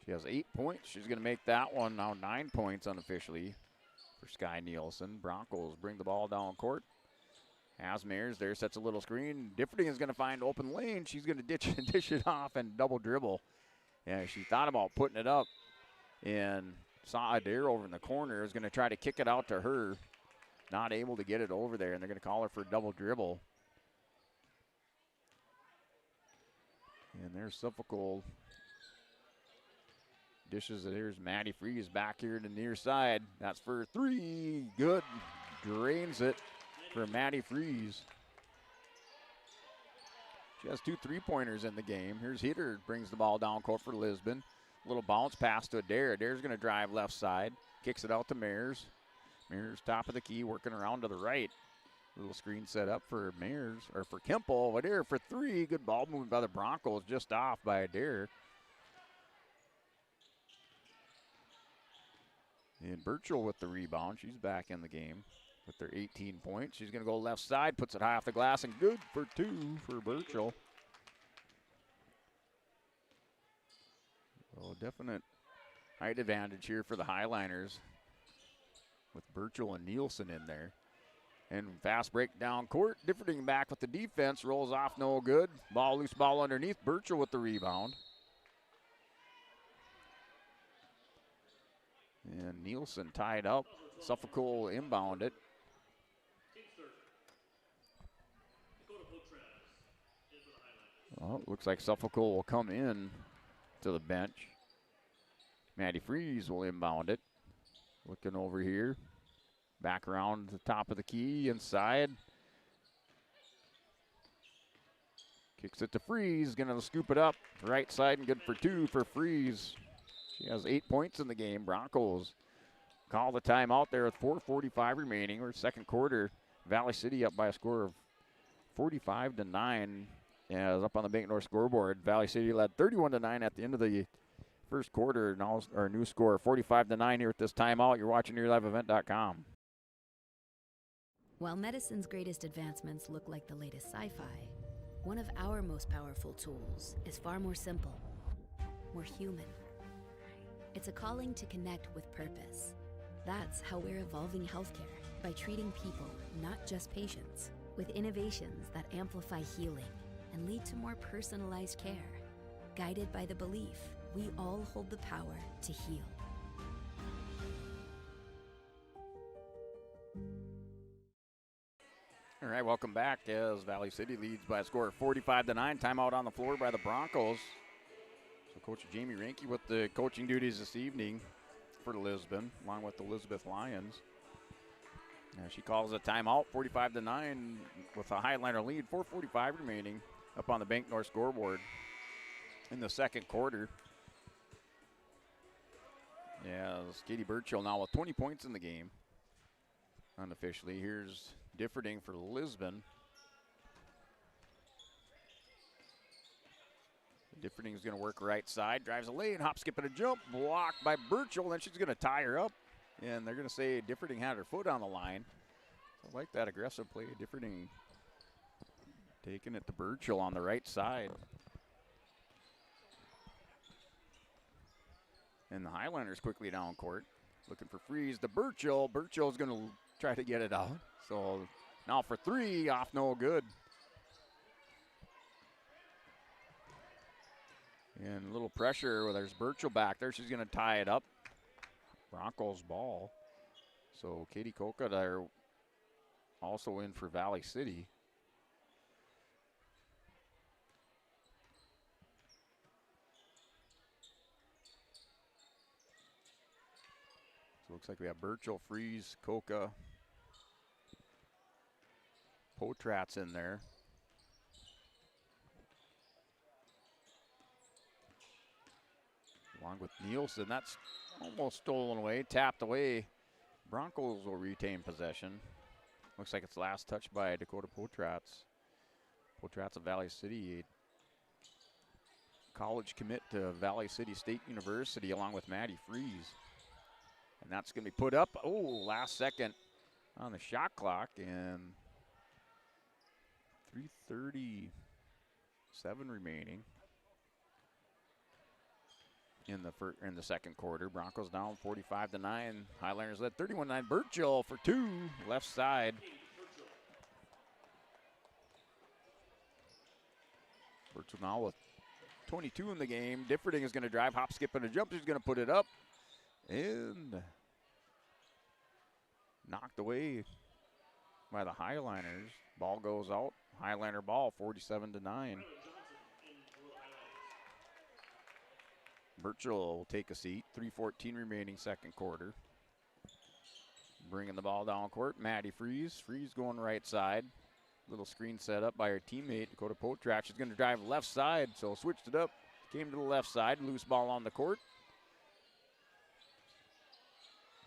She has 8 points. She's going to make that one now 9 points unofficially for Sky Nielsen. Broncos bring the ball down court. Has Mayers there, sets a little screen. Differding is going to find open lane. She's going to dish it off and double dribble. Yeah, she thought about putting it up and saw Adair over in the corner. Is going to try to kick it out to her. Not able to get it over there, and they're going to call her for a double dribble. And there's Suffolk. Dishes it. Here's Maddie Freeze back here to the near side. That's for 3. Good. Drains it for Maddie Freeze. She has 2 3-pointers in the game. Here's Hitter, brings the ball down court for Lisbon. Little bounce pass to Adair. Adair's going to drive left side. Kicks it out to Mayers. Mayers top of the key, working around to the right. Little screen set up for Mayers, or for Kemple. Adair for 3. Good ball movement by the Broncos, just off by Adair. And Burchill with the rebound. She's back in the game with their 18 points. She's going to go left side, puts it high off the glass, and good for 2 for Burchill. So definite height advantage here for the Highliners with Burchell and Nielsen in there. And fast break down court. Differting back with the defense. Rolls off, no good. Loose ball underneath. Burchell with the rebound. And Nielsen tied up. Suffolk will inbound it. Well, it looks like Suffolk will come in to the bench. Maddie Freeze will inbound it. Looking over here. Back around the top of the key, inside. Kicks it to Freeze, gonna scoop it up. Right side and good for 2 for Freeze. She has 8 points in the game. Broncos call the timeout there with 4:45 remaining. We're second quarter. Valley City up by a score of 45-9. As up on the Bank North scoreboard, Valley City led 31-9 at the end of the first quarter. Now our new score 45-9 here at this timeout. You're watching YourLiveEvent.com. While medicine's greatest advancements look like the latest sci-fi, one of our most powerful tools is far more simple, more human. It's a calling to connect with purpose. That's how we're evolving healthcare, by treating people, not just patients, with innovations that amplify healing and lead to more personalized care, guided by the belief we all hold the power to heal. All right, welcome back as Valley City leads by a score of 45-9. Timeout on the floor by the Broncos. So Coach Jamie Ranke with the coaching duties this evening for Lisbon, along with the Elizabeth Lions. She calls a timeout, 45-9 with a Highliner lead, 4:45 remaining up on the Bank North scoreboard in the second quarter. As Katie Burchell now with 20 points in the game. Unofficially, here's Differding for Lisbon. Differding is going to work right side, drives a lane, hop, skip, and a jump, blocked by Burchell. Then she's going to tie her up, and they're going to say Differding had her foot on the line. So I like that aggressive play. Differding taking it to Burchell on the right side. And the Highlanders quickly down court, looking for Freeze to Burchell. Burchell's going to try to get it out. So now for 3, off no good. And a little pressure. There's Burchell back there. She's going to tie it up. Broncos ball. So Katie Coca there also in for Valley City. So looks like we have Burchell, Freeze, Coca, Potratz in there. Along with Nielsen, that's almost stolen away, tapped away. Broncos will retain possession. Looks like it's last touched by Dakota Potratz. Potratz of Valley City, a college commit to Valley City State University along with Maddie Freeze. And that's going to be put up. Oh, last second on the shot clock, and 3:37 remaining in the second quarter. Broncos down 45-9. Highlanders led 31-9. Burchell for 2, left side. Burchell now with 22 in the game. Differding is going to drive, hop, skip, and a jump. She's going to put it up. And knocked away by the Highliners. Ball goes out. Highliner ball, 47-9. Burchell will take a seat. 3:14 remaining second quarter. Bringing the ball down court. Maddie Freeze. Freeze going right side. Little screen set up by her teammate, Dakota Potratz. She's going to drive left side, so switched it up. Came to the left side. Loose ball on the court.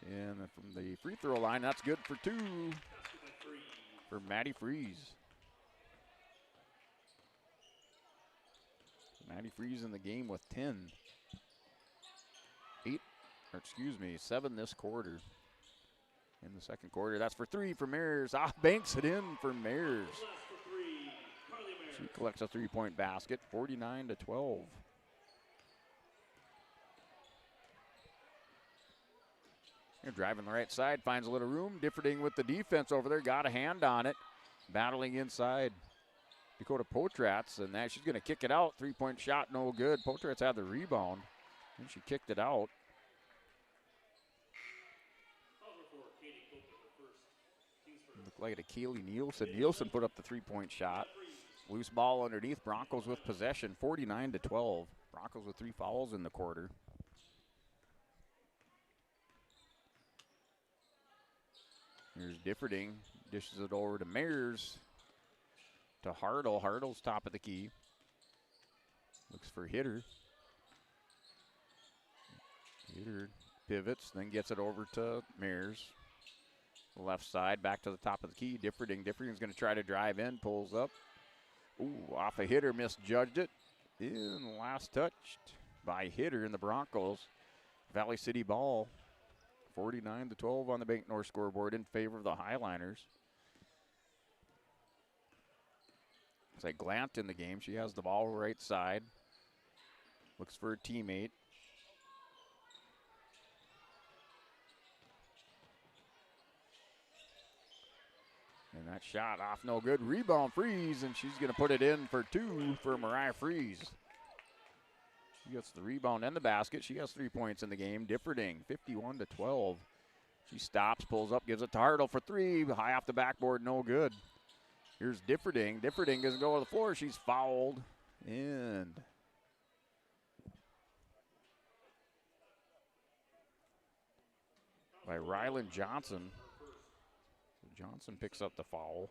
And from the free throw line, that's good for 2 for Maddie Freeze. Maddie Freeze in the game with 7 this quarter. In the second quarter, that's for 3 for Mears. Banks it in for Mears. She collects a 3-point basket, 49-12. Driving the right side, finds a little room. Differting with the defense over there, got a hand on it. Battling inside Dakota Potratz, and now she's going to kick it out. 3-point shot, no good. Potratz had the rebound, and she kicked it out. Looked like a Kaylee Nielsen. Nielsen put up the 3-point shot. Loose ball underneath. Broncos with possession, 49-12. Broncos with 3 fouls in the quarter. Here's Differding. Dishes it over to Mayers. To Hartle. Hartle's top of the key. Looks for Hitter. Hitter pivots, then gets it over to Mayers. Left side, back to the top of the key. Differding. Differding's going to try to drive in, pulls up. Ooh, off a Hitter, misjudged it. In last touched by Hitter in the Broncos. Valley City ball. 49-12 on the Bank North scoreboard in favor of the Highliners. It's like Glant in the game. She has the ball right side. Looks for a teammate. And that shot off no good. Rebound Freeze, and she's going to put it in for 2 for Mariah Freeze. She gets the rebound and the basket. She has 3 points in the game. Differding, 51-12. She stops, pulls up, gives it to Hartle for 3. High off the backboard, no good. Here's Differding. Differding doesn't go to the floor. She's fouled. And by Ryland Johnson. Johnson picks up the foul.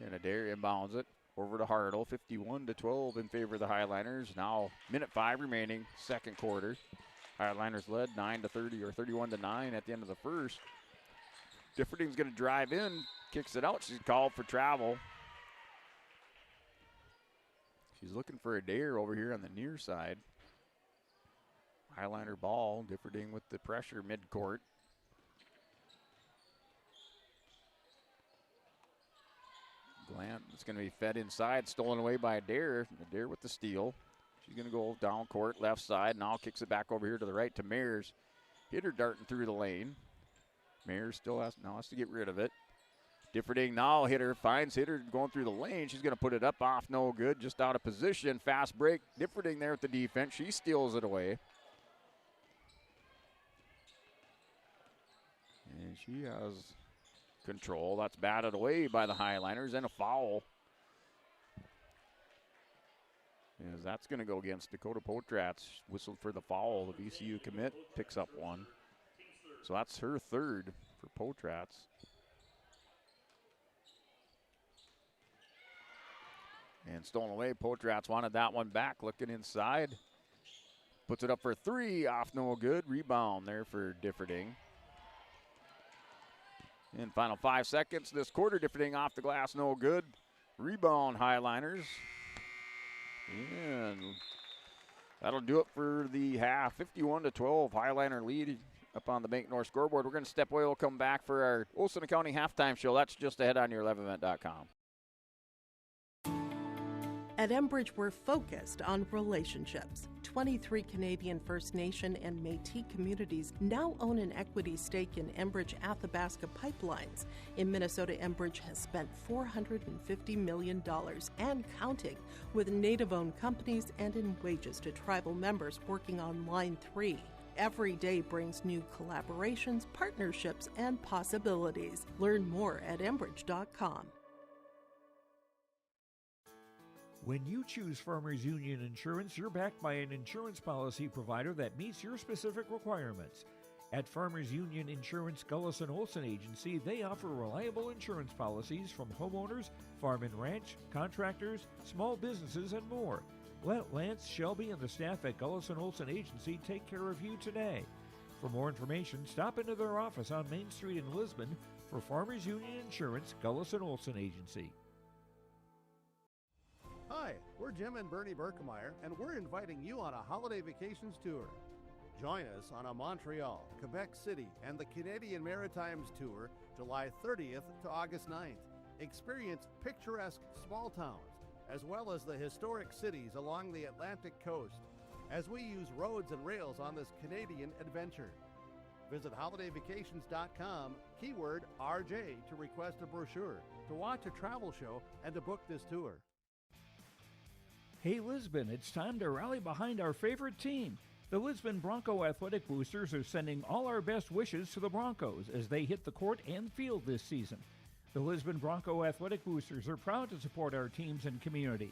And Adair inbounds it over to Hartle. 51-12 in favor of the Highliners. Now, minute 5 remaining, second quarter. Highliners led 9-30 or 31-9 at the end of the first. Differding's going to drive in, kicks it out. She's called for travel. She's looking for Adair over here on the near side. Highliner ball. Differding with the pressure midcourt. Glant, it's going to be fed inside, stolen away by Adair. Adair with the steal. She's going to go down court, left side. Now kicks it back over here to the right to Mayers. Hitter darting through the lane. Mayers still has to get rid of it. Differding now, Hitter finds Hitter going through the lane. She's going to put it up off, no good, just out of position. Fast break. Differding there with the defense. She steals it away. And she has control. That's batted away by the Highliners, and a foul. As that's going to go against Dakota Potratz. Whistled for the foul. The VCU commit picks up 1. So that's her 3rd for Potratz. And stolen away. Potratz wanted that one back. Looking inside. Puts it up for 3. Off no good. Rebound there for Differding. In final 5 seconds, this quarter, Differding off the glass, no good. Rebound, Highliners. And that'll do it for the half. 51-12, Highliner lead up on the Bank North scoreboard. We're going to step away. We'll come back for our Olson County halftime show. That's just ahead on yourlevevent.com. At Enbridge, we're focused on relationships. 23 Canadian First Nation and Métis communities now own an equity stake in Enbridge Athabasca Pipelines. In Minnesota, Enbridge has spent $450 million and counting with Native-owned companies and in wages to tribal members working on Line 3. Every day brings new collaborations, partnerships, and possibilities. Learn more at Enbridge.com. When you choose Farmers Union Insurance, you're backed by an insurance policy provider that meets your specific requirements. At Farmers Union Insurance Gullison Olson Agency, they offer reliable insurance policies from homeowners, farm and ranch, contractors, small businesses, and more. Let Lance, Shelby, and the staff at Gullison Olson Agency take care of you today. For more information, stop into their office on Main Street in Lisbon for Farmers Union Insurance Gullison Olson Agency. Hi, we're Jim and Bernie Berkemeyer, and we're inviting you on a holiday vacations tour. Join us on a Montreal, Quebec City, and the Canadian Maritimes tour, July 30th to August 9th. Experience picturesque small towns, as well as the historic cities along the Atlantic coast. as we use roads and rails on this Canadian adventure. Visit holidayvacations.com, keyword RJ, to request a brochure, to watch a travel show, and to book this tour. Hey Lisbon, it's time to rally behind our favorite team. The Lisbon Bronco Athletic Boosters are sending all our best wishes to the Broncos as they hit the court and field this season. The Lisbon Bronco Athletic Boosters are proud to support our teams and community.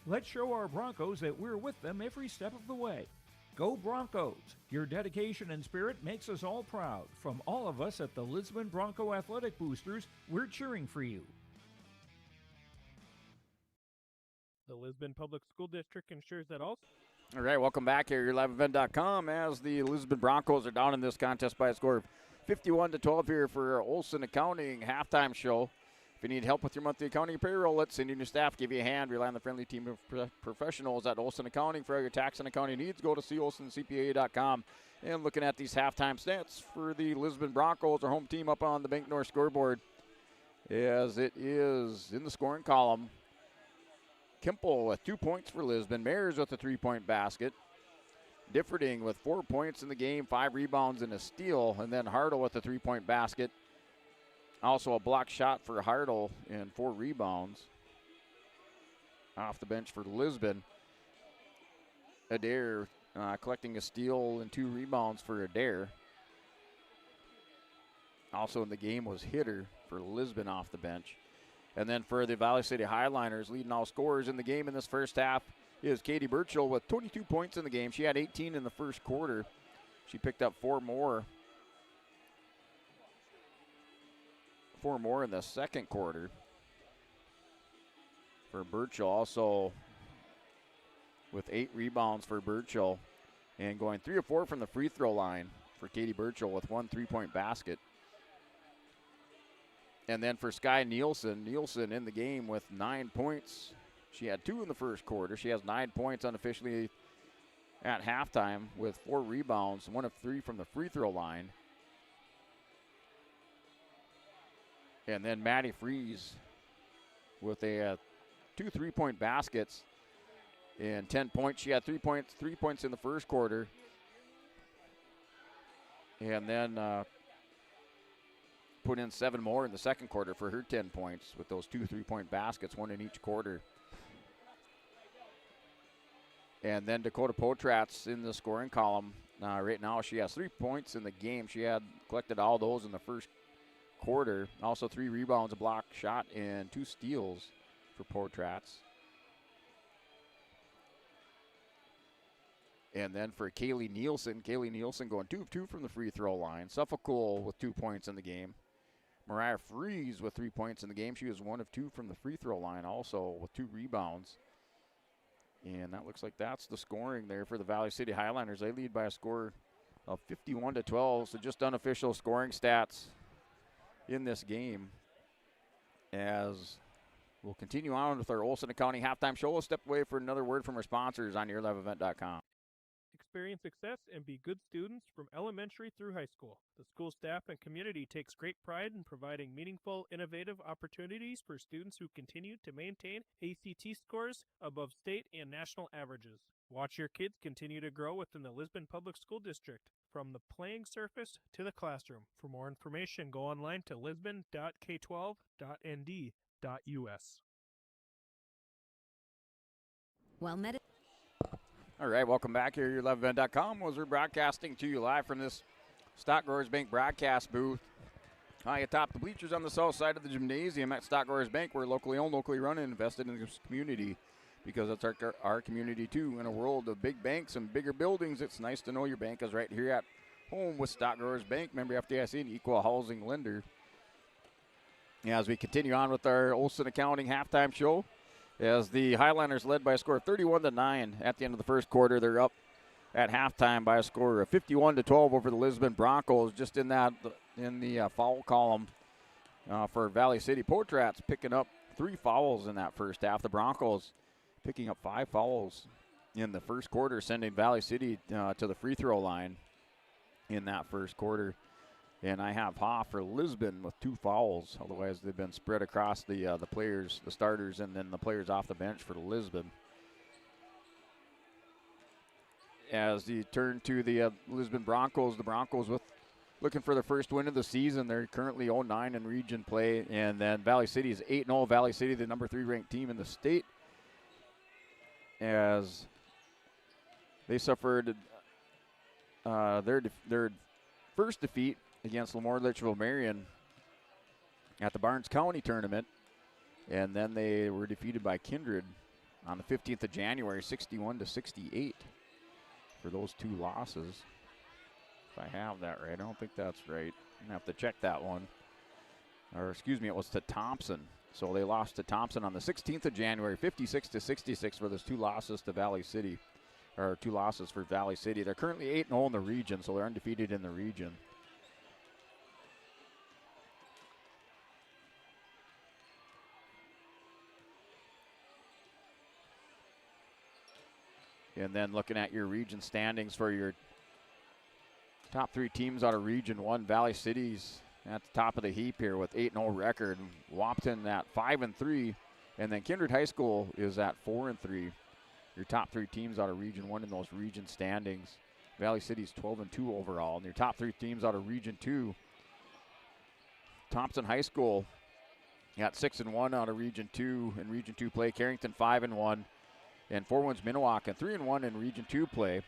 Let's show our Broncos that we're with them every step of the way. Go Broncos! Your dedication and spirit makes us all proud. From all of us at the Lisbon Bronco Athletic Boosters, we're cheering for you. The Lisbon Public School District ensures that all... All right, welcome back here at liveevent.com as the Lisbon Broncos are down in this contest by a score of 51-12 here for our Olson Accounting halftime show. If you need help with your monthly accounting and payroll, let Cindy and your staff give you a hand. Rely on the friendly team of professionals at Olson Accounting for all your tax and accounting needs. Go to colsoncpa.com. And looking at these halftime stats for the Lisbon Broncos, our home team up on the Bank North scoreboard, as it is in the scoring column. Kimple with 2 points for Lisbon. Mayers with a 3-point basket. Differding with 4 points in the game, 5 rebounds and a steal. And then Hartle with a 3-point basket. Also a block shot for Hartle and 4 rebounds. Off the bench for Lisbon. Adair collecting a steal and 2 rebounds for Adair. Also in the game was Hitter for Lisbon off the bench. And then for the Valley City Highliners, leading all scorers in the game in this first half is Katie Burchill with 22 points in the game. She had 18 in the first quarter. She picked up 4 more. 4 more in the second quarter for Burchill. Also with 8 rebounds for Burchill. And going 3 of 4 from the free throw line for Katie Burchill with 1 3-point basket. And then for Sky Nielsen in the game with 9 points. She had 2 in the first quarter. She has 9 points unofficially at halftime with 4 rebounds, 1 of 3 from the free throw line. And then Maddie Freeze with a 2 3-point baskets and 10 points. She had 3 points in the first quarter. And then put in 7 more in the second quarter for her 10 points with those 2 3-point baskets, 1 in each quarter. And then Dakota Potratz in the scoring column. Right now she has 3 points in the game. She had collected all those in the first quarter. Also 3 rebounds, a block shot, and 2 steals for Potratz. And then for Kaylee Nielsen going 2 of 2 from the free throw line. Suffolk with 2 points in the game. Mariah Freeze with 3 points in the game. She was 1 of 2 from the free throw line, also with 2 rebounds. And that looks like that's the scoring there for the Valley City Highliners. They lead by a score of 51-12, so just unofficial scoring stats in this game. As we'll continue on with our Olson Accounting halftime show. We'll step away for another word from our sponsors on yourliveevent.com. Experience success and be good students from elementary through high school. The school staff and community takes great pride in providing meaningful, innovative opportunities for students who continue to maintain ACT scores above state and national averages. Watch your kids continue to grow within the Lisbon Public School District, from the playing surface to the classroom. For more information, go online to lisbon.k12.nd.us. All right, welcome back here at yourliveevent.com as we're broadcasting to you live from this Stock Growers Bank broadcast booth. High atop the bleachers on the south side of the gymnasium at Stock Growers Bank. We're locally owned, locally run, and invested in this community because it's our community too. In a world of big banks and bigger buildings, it's nice to know your bank is right here at home with Stock Growers Bank. Member FDIC, an equal housing lender. As we continue on with our Olson Accounting halftime show, as the Highliners led by a score of 31-9 at the end of the first quarter. They're up at halftime by a score of 51-12 over the Lisbon Broncos. Just in the foul column for Valley City. Potratz picking up 3 fouls in that first half. The Broncos picking up 5 fouls in the first quarter, sending Valley City to the free throw line in that first quarter. And I have Hoff for Lisbon with 2 fouls. Otherwise, they've been spread across the players, the starters, and then the players off the bench for Lisbon. as you turn to the Lisbon Broncos. The Broncos looking for their first win of the season. They're currently 0-9 in region play. And then Valley City is 8-0. Valley City, the number 3 ranked team in the state, as they suffered their first defeat against Lemoore-Litchfield Marion at the Barnes County tournament. And then they were defeated by Kindred on the 15th of January, 61-68 for those 2 losses. If I have that right. I don't think that's right. I'm going to have to check that one. Or excuse me, it was to Thompson. So they lost to Thompson on the 16th of January, 56-66 for those 2 losses to Valley City. Or 2 losses for Valley City. They're currently 8-0 in the region, so they're undefeated in the region. And then looking at your region standings for your top 3 teams out of Region 1, Valley City's at the top of the heap here with 8-0 record. Wapton at 5-3, and then Kindred High School is at 4-3. Your top 3 teams out of Region 1 in those region standings. Valley City's 12-2 overall. And your top 3 teams out of Region 2, Thompson High School got 6-1 out of Region 2 in Region 2 play. Carrington 5-1. And 4-1's Minnewaca 3-1 in Region 2 play.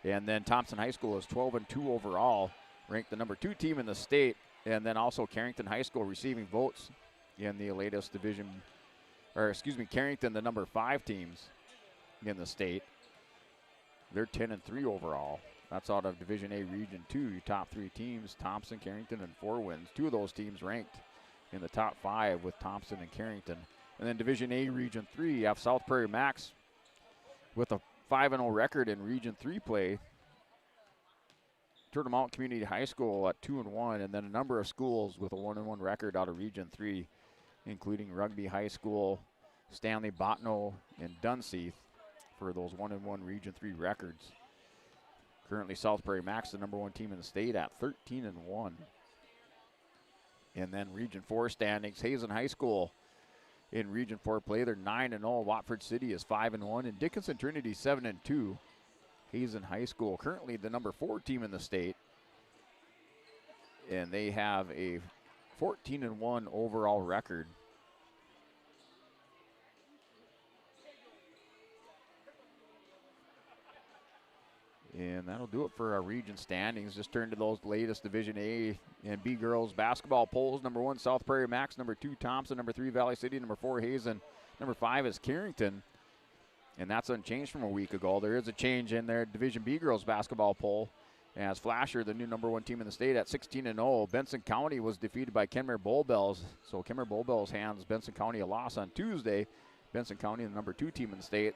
And then Thompson High School is 12-2 overall, ranked the number 2 team in the state. And then also Carrington High School receiving votes in the latest division, or excuse me, Carrington, the number 5 teams in the state. They're 10-3 overall. That's out of Division A Region 2. Your top 3 teams, Thompson, Carrington, and 4-1. 2 of those teams ranked in the top 5 with Thompson and Carrington. And then Division A Region 3, you have South Prairie Max with a 5-0 record in Region 3 play. Turtle Mountain Community High School at 2-1, and then a number of schools with a 1-1 record out of Region 3, including Rugby High School, Stanley Botno, and Dunseith for those 1-1 Region 3 records. Currently South Prairie Max, the number 1 team in the state, at 13-1. And then Region 4 standings, Hazen High School in Region 4 play, they're 9-0. Watford City is 5-1, and Dickinson Trinity 7-2. Hazen High School currently the number 4 team in the state, and they have a 14-1 overall record. And that'll do it for our region standings. Just turn to those latest Division A and B girls basketball polls. Number 1, South Prairie Max. Number 2, Thompson. Number 3, Valley City. Number 4, Hazen. Number 5 is Carrington. And that's unchanged from a week ago. There is a change in their Division B girls basketball poll, as Flasher, the new number 1 team in the state, at 16-0. Benson County was defeated by Kenmare Bull Bells. So Kenmare Bull Bells hands Benson County a loss on Tuesday. Benson County, the number 2 team in the state,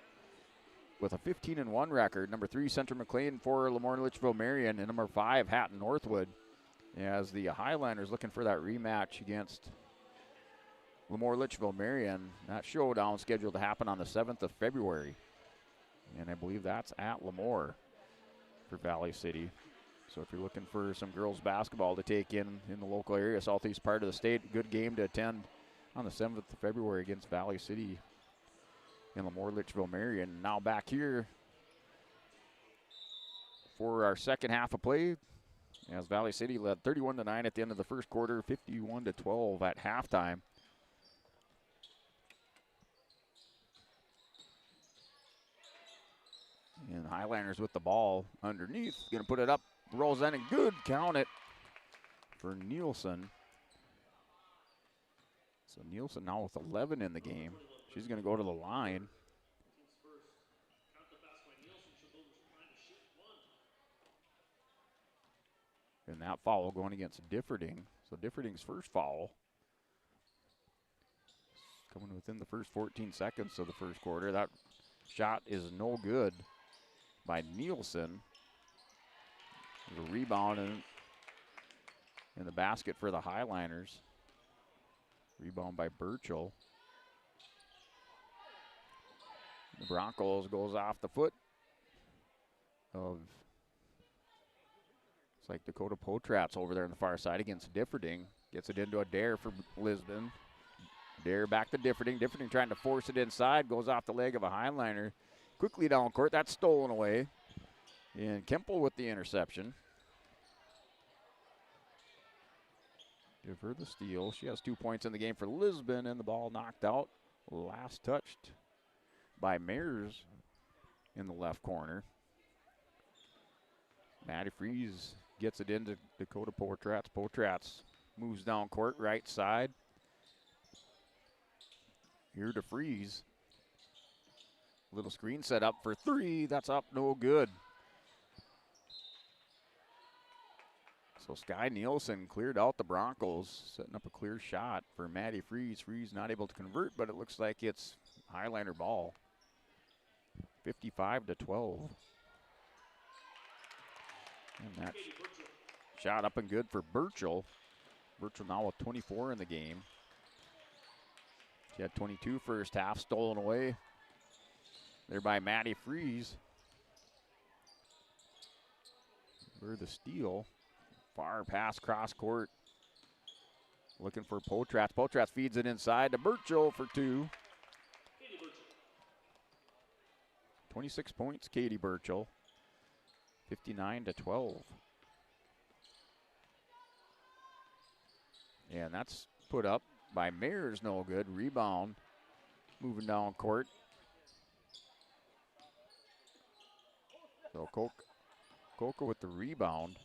with a 15-1 record. Number 3, Central McLean, 4, Lemoore-Litchfield Marion, and number 5, Hatton Northwood, as the Highlanders looking for that rematch against Lemoore-Litchfield Marion. That showdown scheduled to happen on the 7th of February, and I believe that's at Lemoore for Valley City. So if you're looking for some girls basketball to take in the local area, southeast part of the state, good game to attend on the 7th of February against Valley City in Lemoore-Litchfield Marion. Now back here for our second half of play, as Valley City led 31-9 at the end of the first quarter, 51-12 at halftime. And Highlanders with the ball underneath, gonna put it up, rolls in, and good, count it for Nielsen. So Nielsen now with 11 in the game. She's going to go to the line. And that foul going against Differding. So Differding's first foul. Coming within the first 14 seconds of the first quarter. That shot is no good by Nielsen. There's a rebound in the basket for the Highliners. Rebound by Burchell. The Broncos goes off the foot of, it's like Dakota Potratz over there on the far side against Differding. Gets it into a dare for Lisbon. Dare back to Differding. Differding trying to force it inside. Goes off the leg of a Highliner. Quickly down court. That's stolen away. And Kemple with the interception. Give her the steal. She has 2 points in the game for Lisbon, and the ball knocked out. Last touched by Mears in the left corner. Maddie Freeze gets it into Dakota Potratz. Potratz moves down court, right side. Here to Freeze. Little screen set up for three. That's up, no good. So Sky Nielsen cleared out the Broncos, setting up a clear shot for Maddie Freeze. Freeze not able to convert, but it looks like it's Highliner ball. 55-12. And that shot up and good for Burchell. Burchell now with 24 in the game. She had 22 first half, stolen away there by Maddie Freeze. For the steal. Far pass cross court. Looking for Potratz. Potratz feeds it inside to Burchell for two. 26 points, Katie Burchell. 59-12. And that's put up by Mears, no good. Rebound. Moving down court. So Coca with the rebound.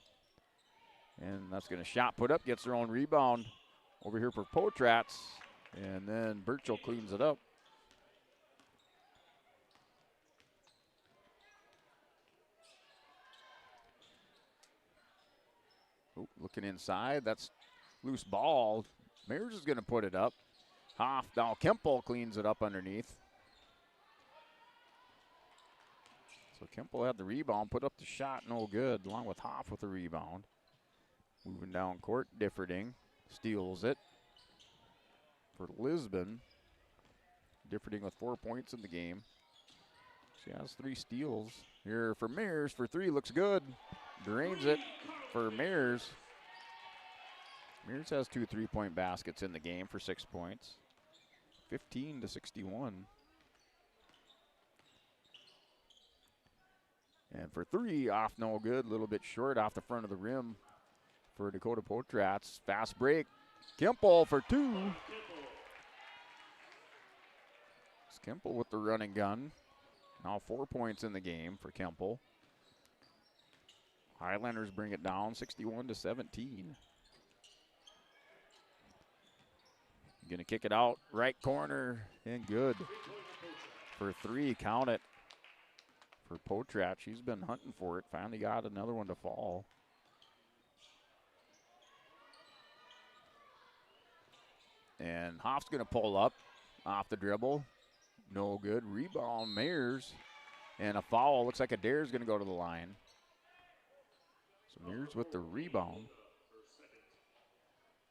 And that's going to shot put up, gets her own rebound over here for Potratz. And then Burchell cleans it up. Oh, looking inside, that's loose ball. Mears is going to put it up. Hoff, now Kemple cleans it up underneath. So Kemple had the rebound, put up the shot, no good, along with Hoff with the rebound. Moving down court, Differding steals it for Lisbon. Differding with 4 points in the game. She has 3 steals. Here for Mears for three, looks good. Drains it for Mears. Mears has 2 3-point baskets in the game for 6 points. 15-61. And for three, off no good, a little bit short off the front of the rim for Dakota Potratz. Fast break. Kemple for two. It's Kemple with the running gun. Now 4 points in the game for Kemple. Highlanders bring it down 61-17. Gonna kick it out, right corner, and good. For three, count it. For Potratz, she's been hunting for it. Finally got another one to fall. And Hoff's gonna pull up off the dribble. No good. Rebound, Mears. And a foul. Looks like Adair's gonna go to the line. So Mears with the rebound.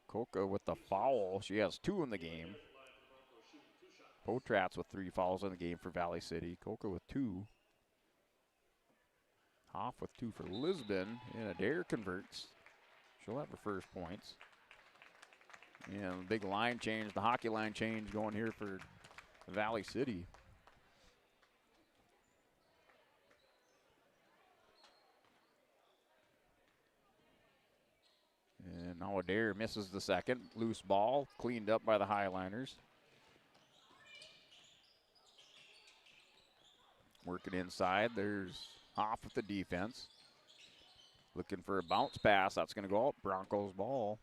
Coca with the foul. She has 2 in the game. Potratz with 3 fouls in the game for Valley City. Coca with 2. Hoff with 2 for Lisbon. And Adair converts. She'll have her first points. And big line change, the hockey line change going here for Valley City. And now Adair misses the second. Loose ball, cleaned up by the Highliners. Working inside, there's Hoff with the defense. Looking for a bounce pass, that's gonna go out, Broncos ball.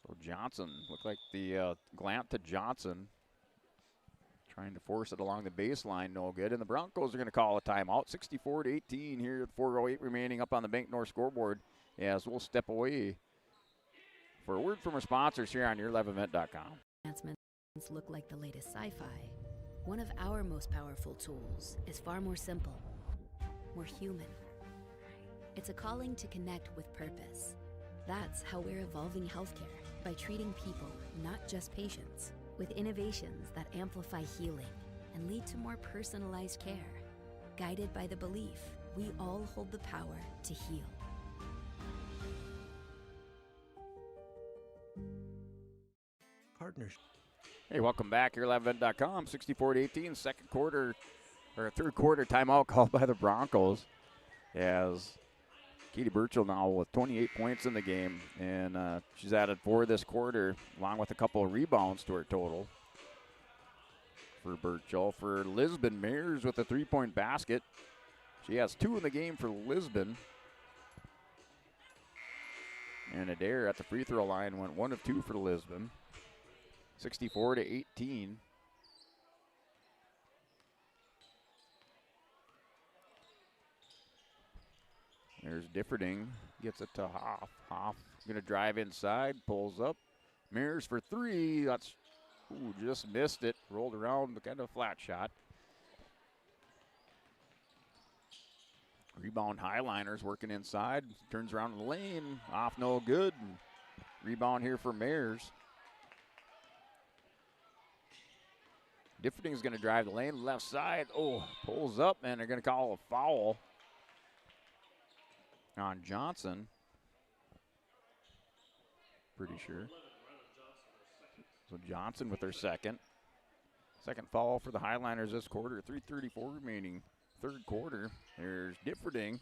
So Johnson, looked like the glant to Johnson. Trying to force it along the baseline, no good. And the Broncos are going to call a timeout. 64-18 here, 4:08 remaining up on the Bank North scoreboard. As we'll step away for a word from our sponsors here on YourLiveEvent.com. Advancements look like the latest sci-fi. One of our most powerful tools is far more simple, more human. It's a calling to connect with purpose. That's how we're evolving healthcare, by treating people, not just patients, with innovations that amplify healing and lead to more personalized care. Guided by the belief we all hold the power to heal. Partners. Hey, welcome back. YourLiveEvent.com. 64-18, second quarter or a third quarter timeout called by the Broncos, as Katie Burchell now with 28 points in the game, and she's added 4 this quarter, along with a couple of rebounds to her total. For Burchell, for Lisbon, Mears with a 3-point basket. She has 2 in the game for Lisbon. And Adair at the free throw line went 1 of 2 for Lisbon. 64-18. There's Differding, gets it to Hoff. Hoff gonna drive inside, pulls up. Mears for 3, that's, just missed it. Rolled around, kind of a flat shot. Rebound Highliners working inside. Turns around in the lane. Off no good. Rebound here for Mears. Differding's going to drive the lane left side. Oh, pulls up, and they're going to call a foul on Johnson. Pretty sure. So Johnson with her second. Second foul for the Highliners this quarter. 3:34 remaining. Third quarter. There's Differding.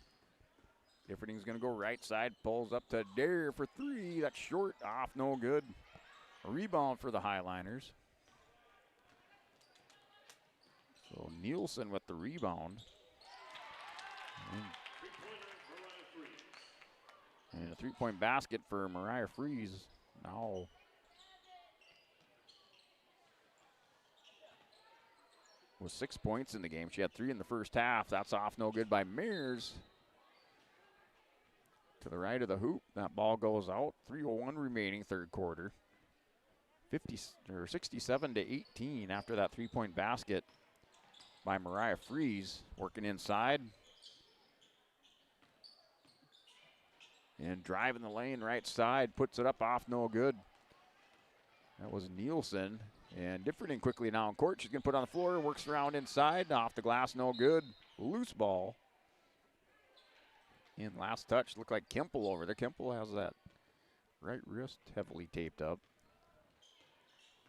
Differding's going to go right side. Pulls up to Dare for 3. That's short. Off, no good. A rebound for the Highliners. So Nielsen with the rebound. And a 3-point basket for Mariah Freeze. Now with 6 points in the game. She had 3 in the first half. That's off no good by Mears. To the right of the hoop. That ball goes out. 3:01 remaining third quarter. 67-18 after that 3-point basket by Mariah Freeze. Working inside. And driving the lane right side. Puts it up off no good. That was Nielsen. And Differding quickly now in court. She's going to put it on the floor. Works around inside. Off the glass, no good. Loose ball. And last touch looked like Kemple over there. Kemple has that right wrist heavily taped up.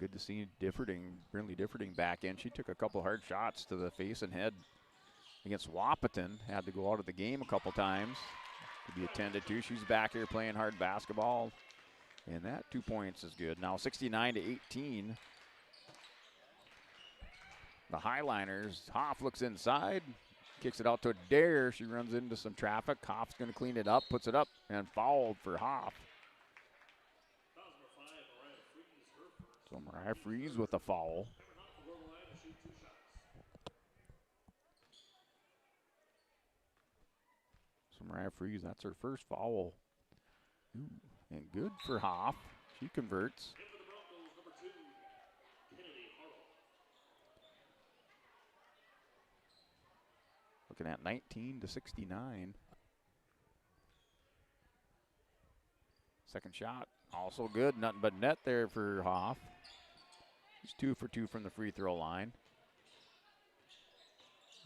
Good to see Differding, Brindley Differding back in. She took a couple hard shots to the face and head against Wahpeton. Had to go out of the game a couple times to be attended to. She's back here playing hard basketball. And that 2 points is good. Now 69-18. The Highliners. Hoff looks inside. Kicks it out to Adair. She runs into some traffic. Hoff's going to clean it up. Puts it up and fouled for Hoff. So Mariah Freeze with a foul. So Mariah Freeze, that's her first foul. Ooh, and good for Hoff. She converts. Looking at 19-69. Second shot, also good. Nothing but net there for Hoff. He's 2 for 2 from the free throw line.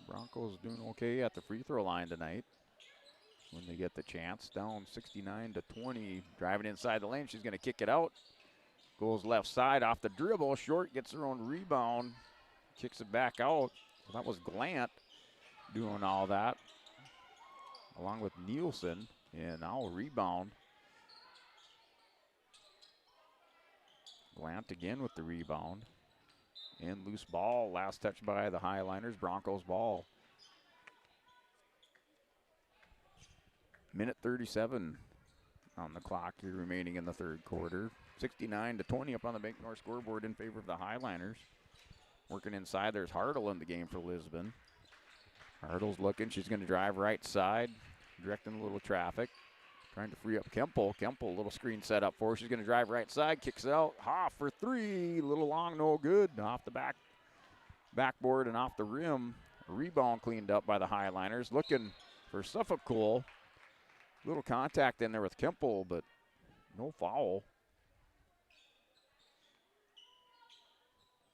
Broncos doing okay at the free throw line tonight when they get the chance. Down 69-20, driving inside the lane. She's going to kick it out. Goes left side off the dribble. Short gets her own rebound. Kicks it back out. So that was Glant doing all that, along with Nielsen. And now a rebound. Glant again with the rebound. And loose ball. Last touch by the Highliners. Broncos ball. Minute 37 on the clock here remaining in the third quarter. 69-20 up on the Bank North scoreboard in favor of the Highliners. Working inside, there's Hartle in the game for Lisbon. Hartle's looking. She's going to drive right side, directing a little traffic. Trying to free up Kemple. Kemple, a little screen set up for her. She's going to drive right side, kicks it out. Hoff for 3. A little long, no good. Off the backboard and off the rim. Rebound cleaned up by the Highliners. Looking for Suffolk. Little contact in there with Kemple, but no foul.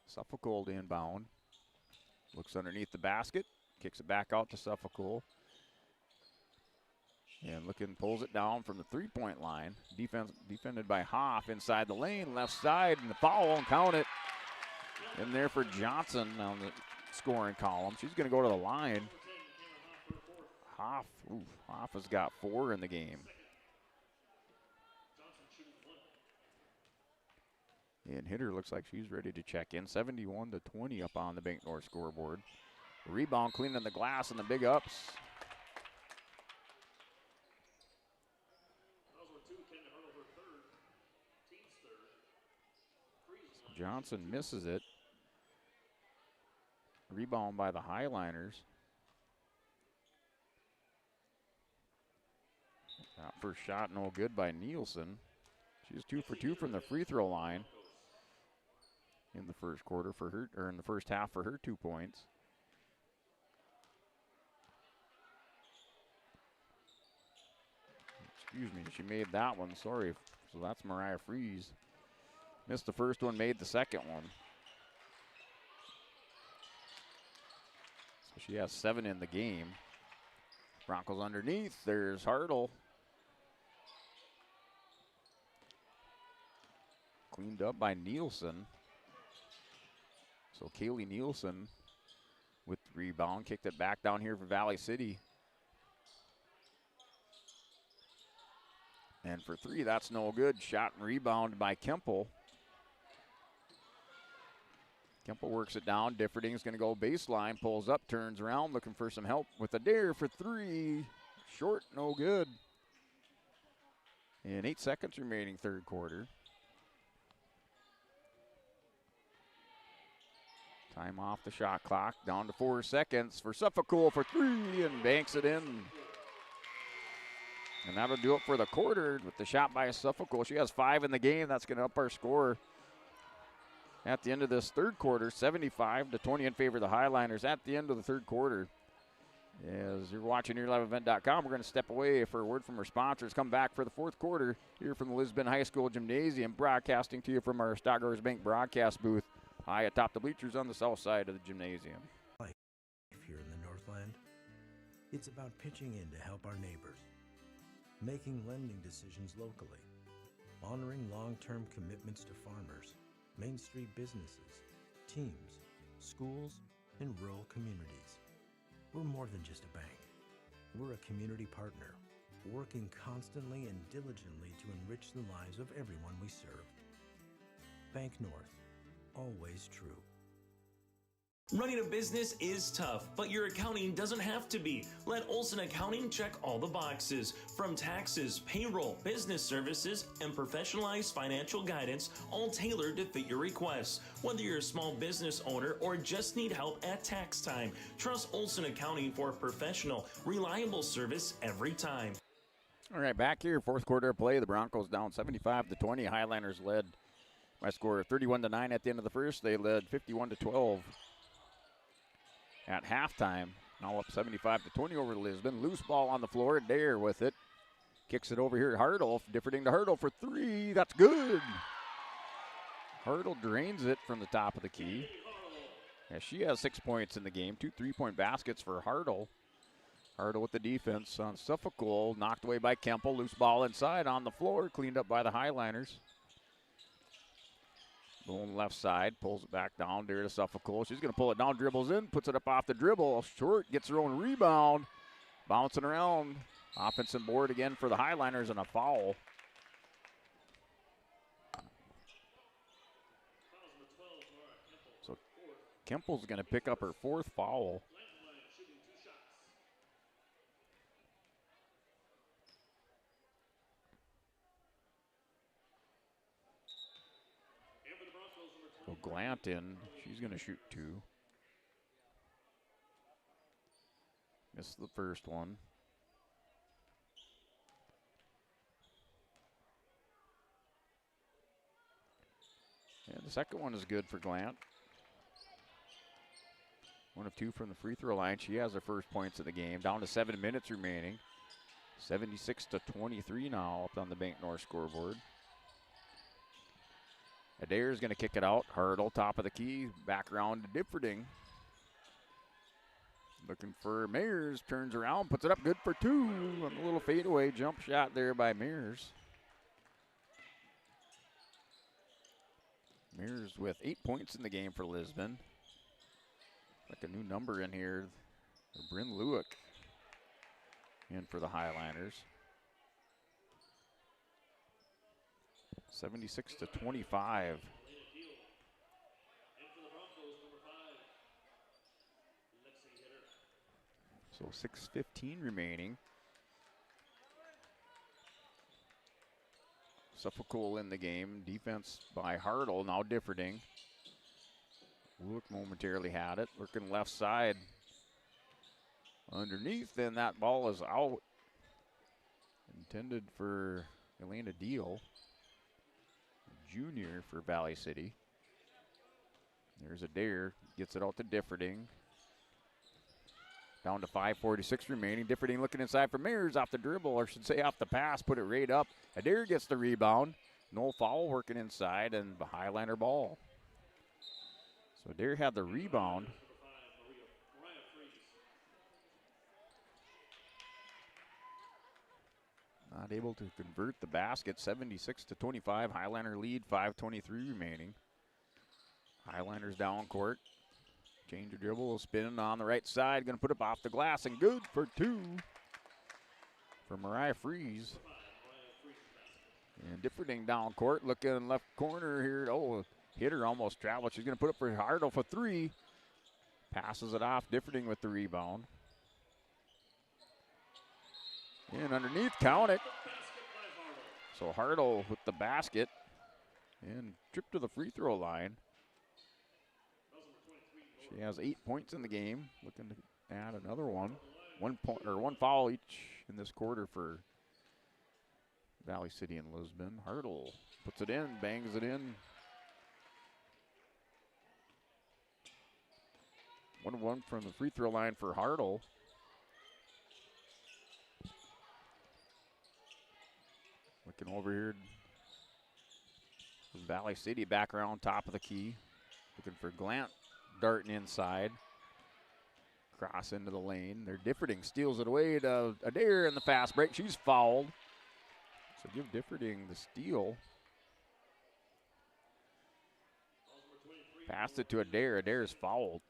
Suffolk inbound. Looks underneath the basket. Kicks it back out to Suffolk. And looking, pulls it down from the three-point line. Defended by Hoff inside the lane, left side, and the foul won't count it. In there for Johnson on the scoring column. She's going to go to the line. Hoff has got 4 in the game. And hitter looks like she's ready to check in. 71-20 up on the Bank North scoreboard. Rebound cleaning the glass and the big ups. Johnson misses it. Rebound by the Highliners. First shot no good by Nielsen. She's 2 for 2 from the free throw line in the first quarter for her, or in the first half for her 2 points. Excuse me, she made that one, sorry. So that's Mariah Fries. Missed the first one, made the second one. So she has 7 in the game. Broncos underneath, there's Hartle. Cleaned up by Nielsen. So Kaylee Nielsen with the rebound, kicked it back down here for Valley City. And for 3, that's no good. Shot and rebound by Kemple. Kemple works it down. Differding's going to go baseline, pulls up, turns around, looking for some help with Adair for 3. Short, no good. And 8 seconds remaining third quarter. Time off the shot clock, down to 4 seconds for Suffolk for 3 and banks it in. And that'll do it for the quarter with the shot by Suffolk. She has 5 in the game. That's going to up our score at the end of this third quarter, 75-20 in favor of the Highliners at the end of the third quarter. As you're watching YourLiveEvent.com, we're going to step away for a word from our sponsors. Come back for the fourth quarter here from the Lisbon High School Gymnasium, broadcasting to you from our Stockgrowers Bank broadcast booth high atop the bleachers on the south side of the gymnasium. Life here in the Northland, it's about pitching in to help our neighbors, making lending decisions locally, honoring long-term commitments to farmers, Main Street businesses, teams, schools, and rural communities. We're more than just a bank. We're a community partner, working constantly and diligently to enrich the lives of everyone we serve. Bank North, always true. Running a business is tough, but your accounting doesn't have to be. Let Olson Accounting check all the boxes. From taxes, payroll, business services, and professionalized financial guidance, all tailored to fit your requests. Whether you're a small business owner or just need help at tax time, trust Olson Accounting for professional, reliable service every time. All right, back here, fourth quarter of play. The Broncos down 75-20. Highliners led by a score of 31-9 at the end of the first. They led 51-12. At halftime, now up 75-20 over Lisbon. Loose ball on the floor. Adair with it. Kicks it over here at Hartle. Differding to Hartle for 3. That's good. Hartle drains it from the top of the key. Yeah, she has 6 points in the game. 2 3-point baskets for Hartle. Hartle with the defense on Suffolk. Knocked away by Kemple. Loose ball inside on the floor. Cleaned up by the Highliners. Going left side, pulls it back down there to Suffolk. She's going to pull it down, dribbles in, puts it up off the dribble. Short, gets her own rebound. Bouncing around. Offensive board again for the Highliners and a foul. So Kemple's going to pick up her 4th foul. So Glanton, she's going to shoot 2. Missed the first one. And the second one is good for Glant. 1 of 2 from the free throw line. She has her first points of the game. Down to 7 minutes remaining. 76-23 now up on the Bank North scoreboard. Adair is going to kick it out. Hartle, top of the key. Back around to Differding. Looking for Mayers. Turns around, puts it up. Good for 2. A little fadeaway jump shot there by Mayers. Mayers with 8 points in the game for Lisbon. Like a new number in here. Bryn Lewick in for the Highlanders. 76-25. So 6:15 remaining. Suffolk in the game. Defense by Hartle, now Differding. Lewick momentarily had it. Working left side. Underneath, and that ball is out. Intended for Elena Deal, junior for Valley City. There's Adair, gets it out to Differding. Down to 5:46 remaining. Differding looking inside for Mears off the dribble, or should say off the pass, put it right up. Adair gets the rebound. No foul working inside, and the Highlander ball. So Adair had the rebound. Not able to convert the basket. 76-25. Highlander lead, 5:23 remaining. Highlanders down court. Change of dribble, spinning on the right side. Going to put it off the glass and good for two for Mariah Freeze. And Differding down court, looking left corner here. Oh, hitter almost traveled. She's going to put it for Hartle for three. Passes it off. Differding with the rebound. And underneath, count it. So Hartle with the basket and trip to the free throw line. She has 8 points in the game. Looking to add another one. 1 point or one foul each in this quarter for Valley City and Lisbon. Hartle puts it in, bangs it in. 1-1 from the free throw line for Hartle. Looking over here. Valley City back around top of the key. Looking for Glant. Darting inside. Cross into the lane. They're Differding steals it away to Adair in the fast break. She's fouled. So give Differding the steal. Passed it to Adair. Adair is fouled.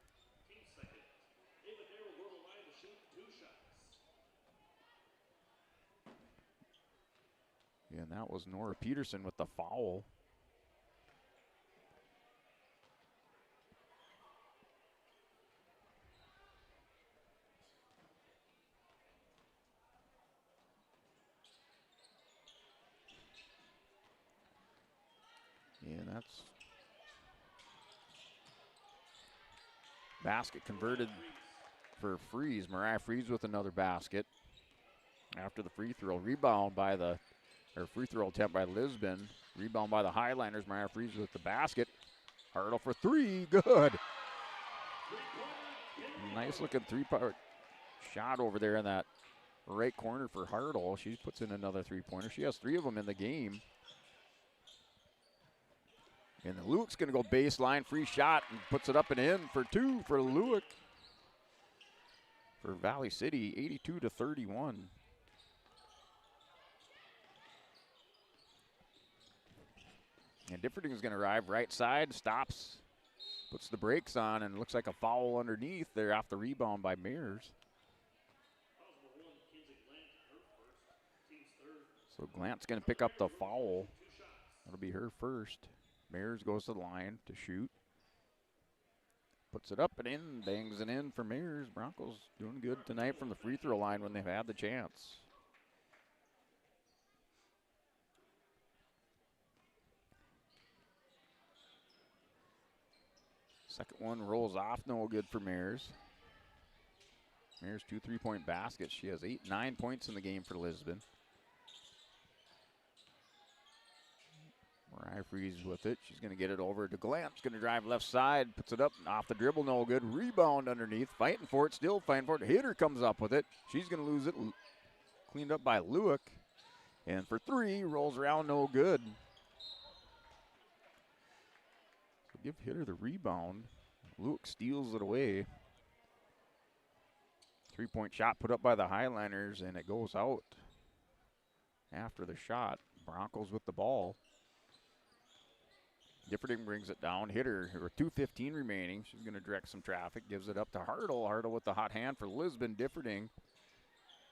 Yeah, and that was Nora Peterson with the foul. And that's basket converted for Freeze. Mariah Freeze with another basket after the free throw. Rebound by the, or free throw attempt by Lisbon. Rebound by the Highlanders. Mariah Freeze with the basket. Hartle for three, good. Nice looking three-part shot over there in that right corner for Hartle. She puts in another three-pointer. She has 3 of them in the game. And Lewick's going to go baseline, free shot, and puts it up and in for 2 for Lewick. For Valley City, 82-31. And Differding is going to arrive right side, stops, puts the brakes on, and looks like a foul underneath there off the rebound by Mears. So Glant's going to pick up the foul. That'll be her first. Mears goes to the line to shoot. Puts it up and in, bangs it in for Mears. Broncos doing good tonight from the free throw line when they've had the chance. Second one rolls off, no good for Mears. Mears 2 3-point baskets. She has 9 points in the game for Lisbon. Mariah Freeze with it. She's going to get it over to Glamps. Going to drive left side. Puts it up off the dribble. No good. Rebound underneath. Fighting for it. Still fighting for it. Hitter comes up with it. She's going to lose it. Cleaned up by Lewick. And for 3. Rolls around. No good. So give Hitter the rebound. Lewick steals it away. 3-point shot put up by the Highlanders. And it goes out after the shot. Broncos with the ball. Differding brings it down. Hitter, 2:15 remaining. She's going to direct some traffic. Gives it up to Hartle. Hartle with the hot hand for Lisbon. Differding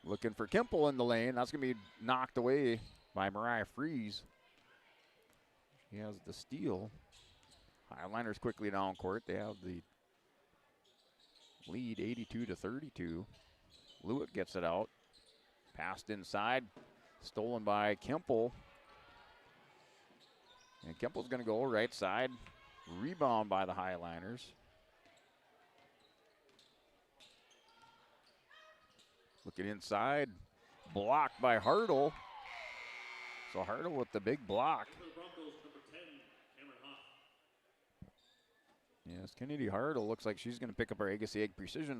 looking for Kimple in the lane. That's going to be knocked away by Mariah Fries. She has the steal. Highliners quickly down court. They have the lead 82-32. Lewitt gets it out. Passed inside. Stolen by Kimple. And Kimple's going to go right side. Rebound by the Highliners. Looking inside. Blocked by Hartle. So Hartle with the big block. Yes, Kennedy Hartle looks like she's going to pick up our Agassi Egg precision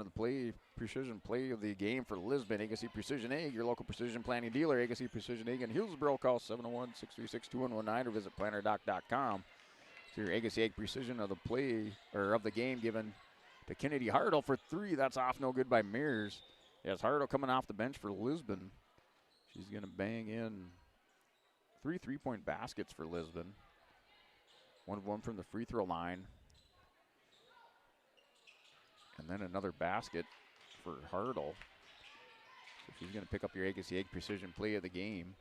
play of the game for Lisbon. Agassi Precision Egg, your local precision planning dealer. Agassi Precision Egg in Hillsborough. Call 701-636-2119 or visit plannerdoc.com. So your Agassi Egg precision of the play or of the game given to Kennedy Hartle for 3. That's off no good by Mears. Yes, Hartle coming off the bench for Lisbon. She's going to bang in 3 3-point baskets for Lisbon. 1 of 1 from the free throw line. And then another basket for Hartle. So she's going to pick up your Agassi Egg precision play of the game.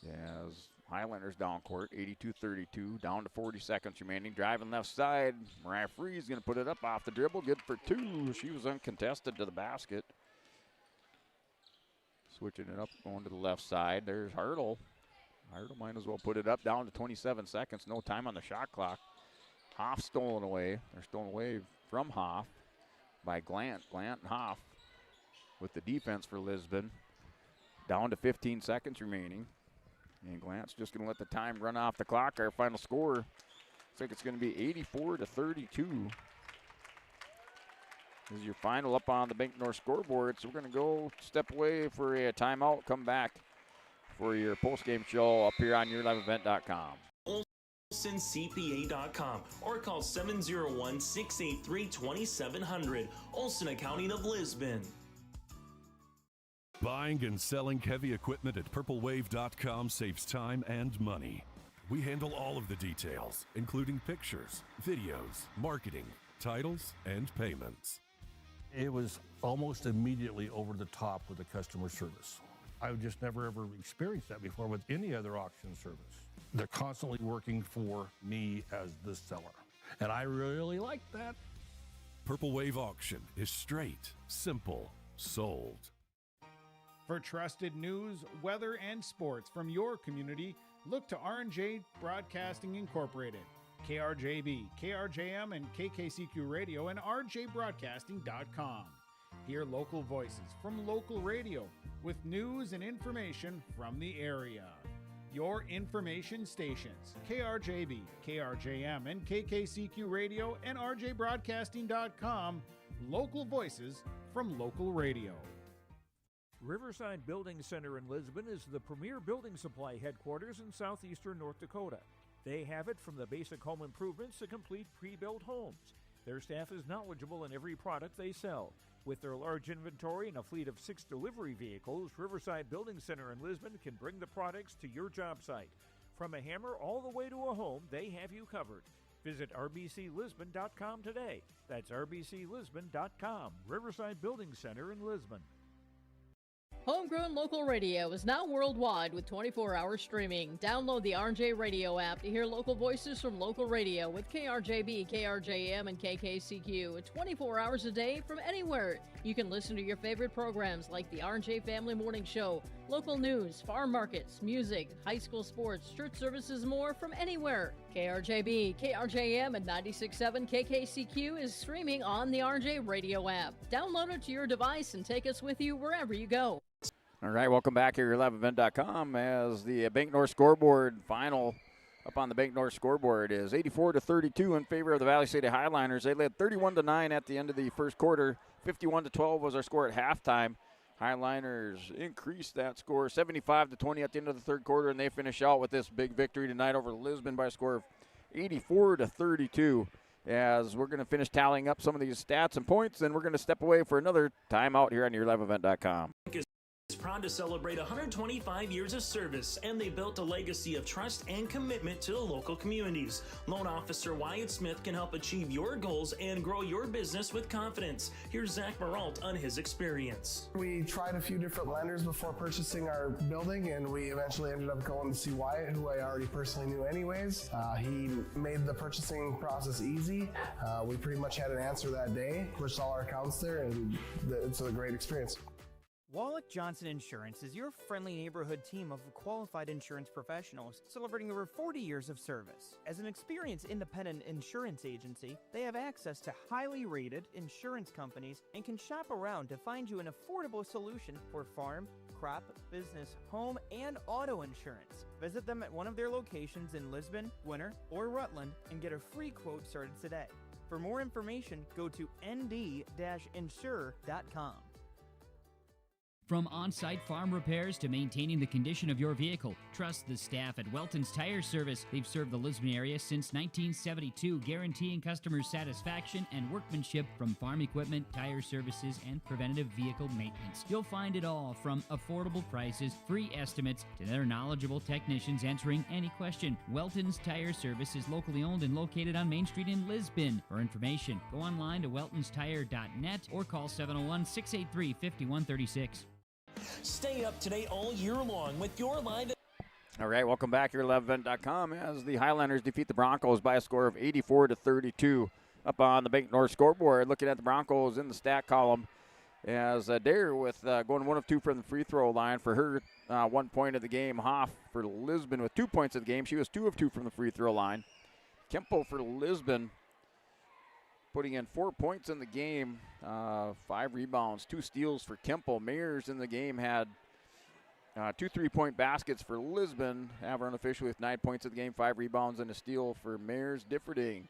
As Highlanders down court, 82-32, down to 40 seconds remaining. Driving left side, Mariah Fries going to put it up off the dribble, good for 2. She was uncontested to the basket. Switching it up, going to the left side. There's Hartle. Hartle might as well put it up, down to 27 seconds. No time on the shot clock. Hoff stolen away. They're stolen away from Hoff by Glant. Glant and Hoff with the defense for Lisbon. Down to 15 seconds remaining. And Glant's just going to let the time run off the clock. Our final score, looks like it's going to be 84-32. This is your final up on the Bank North scoreboard. So we're going to go step away for a timeout, come back for your post-game show up here on yourliveevent.com. OlsonCPA.com or call 701-683-2700. Olson Accounting of Lisbon. Buying and selling heavy equipment at purplewave.com saves time and money. We handle all of the details, including pictures, videos, marketing, titles, and payments. It was almost immediately over the top with the customer service. I've just never ever experienced that before with any other auction service. They're constantly working for me as the seller. And I really like that. Purple Wave Auction is straight, simple, sold. For trusted news, weather, and sports from your community, look to R&J Broadcasting Incorporated, KRJB, KRJM, and KKCQ Radio, and rjbroadcasting.com. Hear local voices from local radio with news and information from the area. Your information stations, KRJB, KRJM, and KKCQ Radio, and rjbroadcasting.com. Local voices from local radio. Riverside Building Center in Lisbon is the premier building supply headquarters in southeastern North Dakota. They have it from the basic home improvements to complete pre-built homes. Their staff is knowledgeable in every product they sell. With their large inventory and a fleet of 6 delivery vehicles, Riverside Building Center in Lisbon can bring the products to your job site. From a hammer all the way to a home, they have you covered. Visit rbclisbon.com today. That's rbclisbon.com. Riverside Building Center in Lisbon. Homegrown Local Radio is now worldwide with 24-hour streaming. Download the RJ Radio app to hear local voices from local radio with KRJB, KRJM, and KKCQ 24 hours a day from anywhere. You can listen to your favorite programs like the RJ Family Morning Show, local news, farm markets, music, high school sports, church services, more from anywhere. KRJB, KRJM, and 96.7 KKCQ is streaming on the RJ Radio app. Download it to your device and take us with you wherever you go. All right, welcome back here at liveevent.com as the Bank North scoreboard final up on the Bank North scoreboard is 84-32 in favor of the Valley City Highliners. They led 31-9 at the end of the first quarter. 51-12 was our score at halftime. Highliners increased that score 75-20 at the end of the third quarter, and they finish out with this big victory tonight over Lisbon by a score of 84-32. As we're going to finish tallying up some of these stats and points, then we're going to step away for another timeout here on yourliveevent.com. proud to celebrate 125 years of service, and they built a legacy of trust and commitment to the local communities. Loan Officer Wyatt Smith can help achieve your goals and grow your business with confidence. Here's Zach Maralt on his experience. We tried a few different lenders before purchasing our building, and we eventually ended up going to see Wyatt, who I already personally knew anyways. He made the purchasing process easy. We pretty much had an answer that day, pushed all our accounts there, and it's a great experience. Wallach Johnson Insurance is your friendly neighborhood team of qualified insurance professionals celebrating over 40 years of service. As an experienced independent insurance agency, they have access to highly rated insurance companies and can shop around to find you an affordable solution for farm, crop, business, home, and auto insurance. Visit them at one of their locations in Lisbon, Winter, or Rutland and get a free quote started today. For more information, go to nd-insure.com. From on-site farm repairs to maintaining the condition of your vehicle, trust the staff at Welton's Tire Service. They've served the Lisbon area since 1972, guaranteeing customers satisfaction and workmanship from farm equipment, tire services, and preventative vehicle maintenance. You'll find it all from affordable prices, free estimates, to their knowledgeable technicians answering any question. Welton's Tire Service is locally owned and located on Main Street in Lisbon. For information, go online to weltonstire.net or call 701-683-5136. Stay up to date all year long with your live. All right, welcome back here at LevEvent.com as the Highlanders defeat the Broncos by a score of 84-32 up on the Bank North scoreboard. Looking at the Broncos in the stat column as Dare with going 1 of 2 from the free throw line for her 1 point of the game. Hoff for Lisbon with 2 points of the game. She was 2 of 2 from the free throw line. Kempo for Lisbon putting in 4 points in the game, 5 rebounds, 2 steals for Kempo. Mayers in the game had 2 3-point baskets for Lisbon. Have her unofficially with 9 points in the game, 5 rebounds and a steal for Mayers. Differding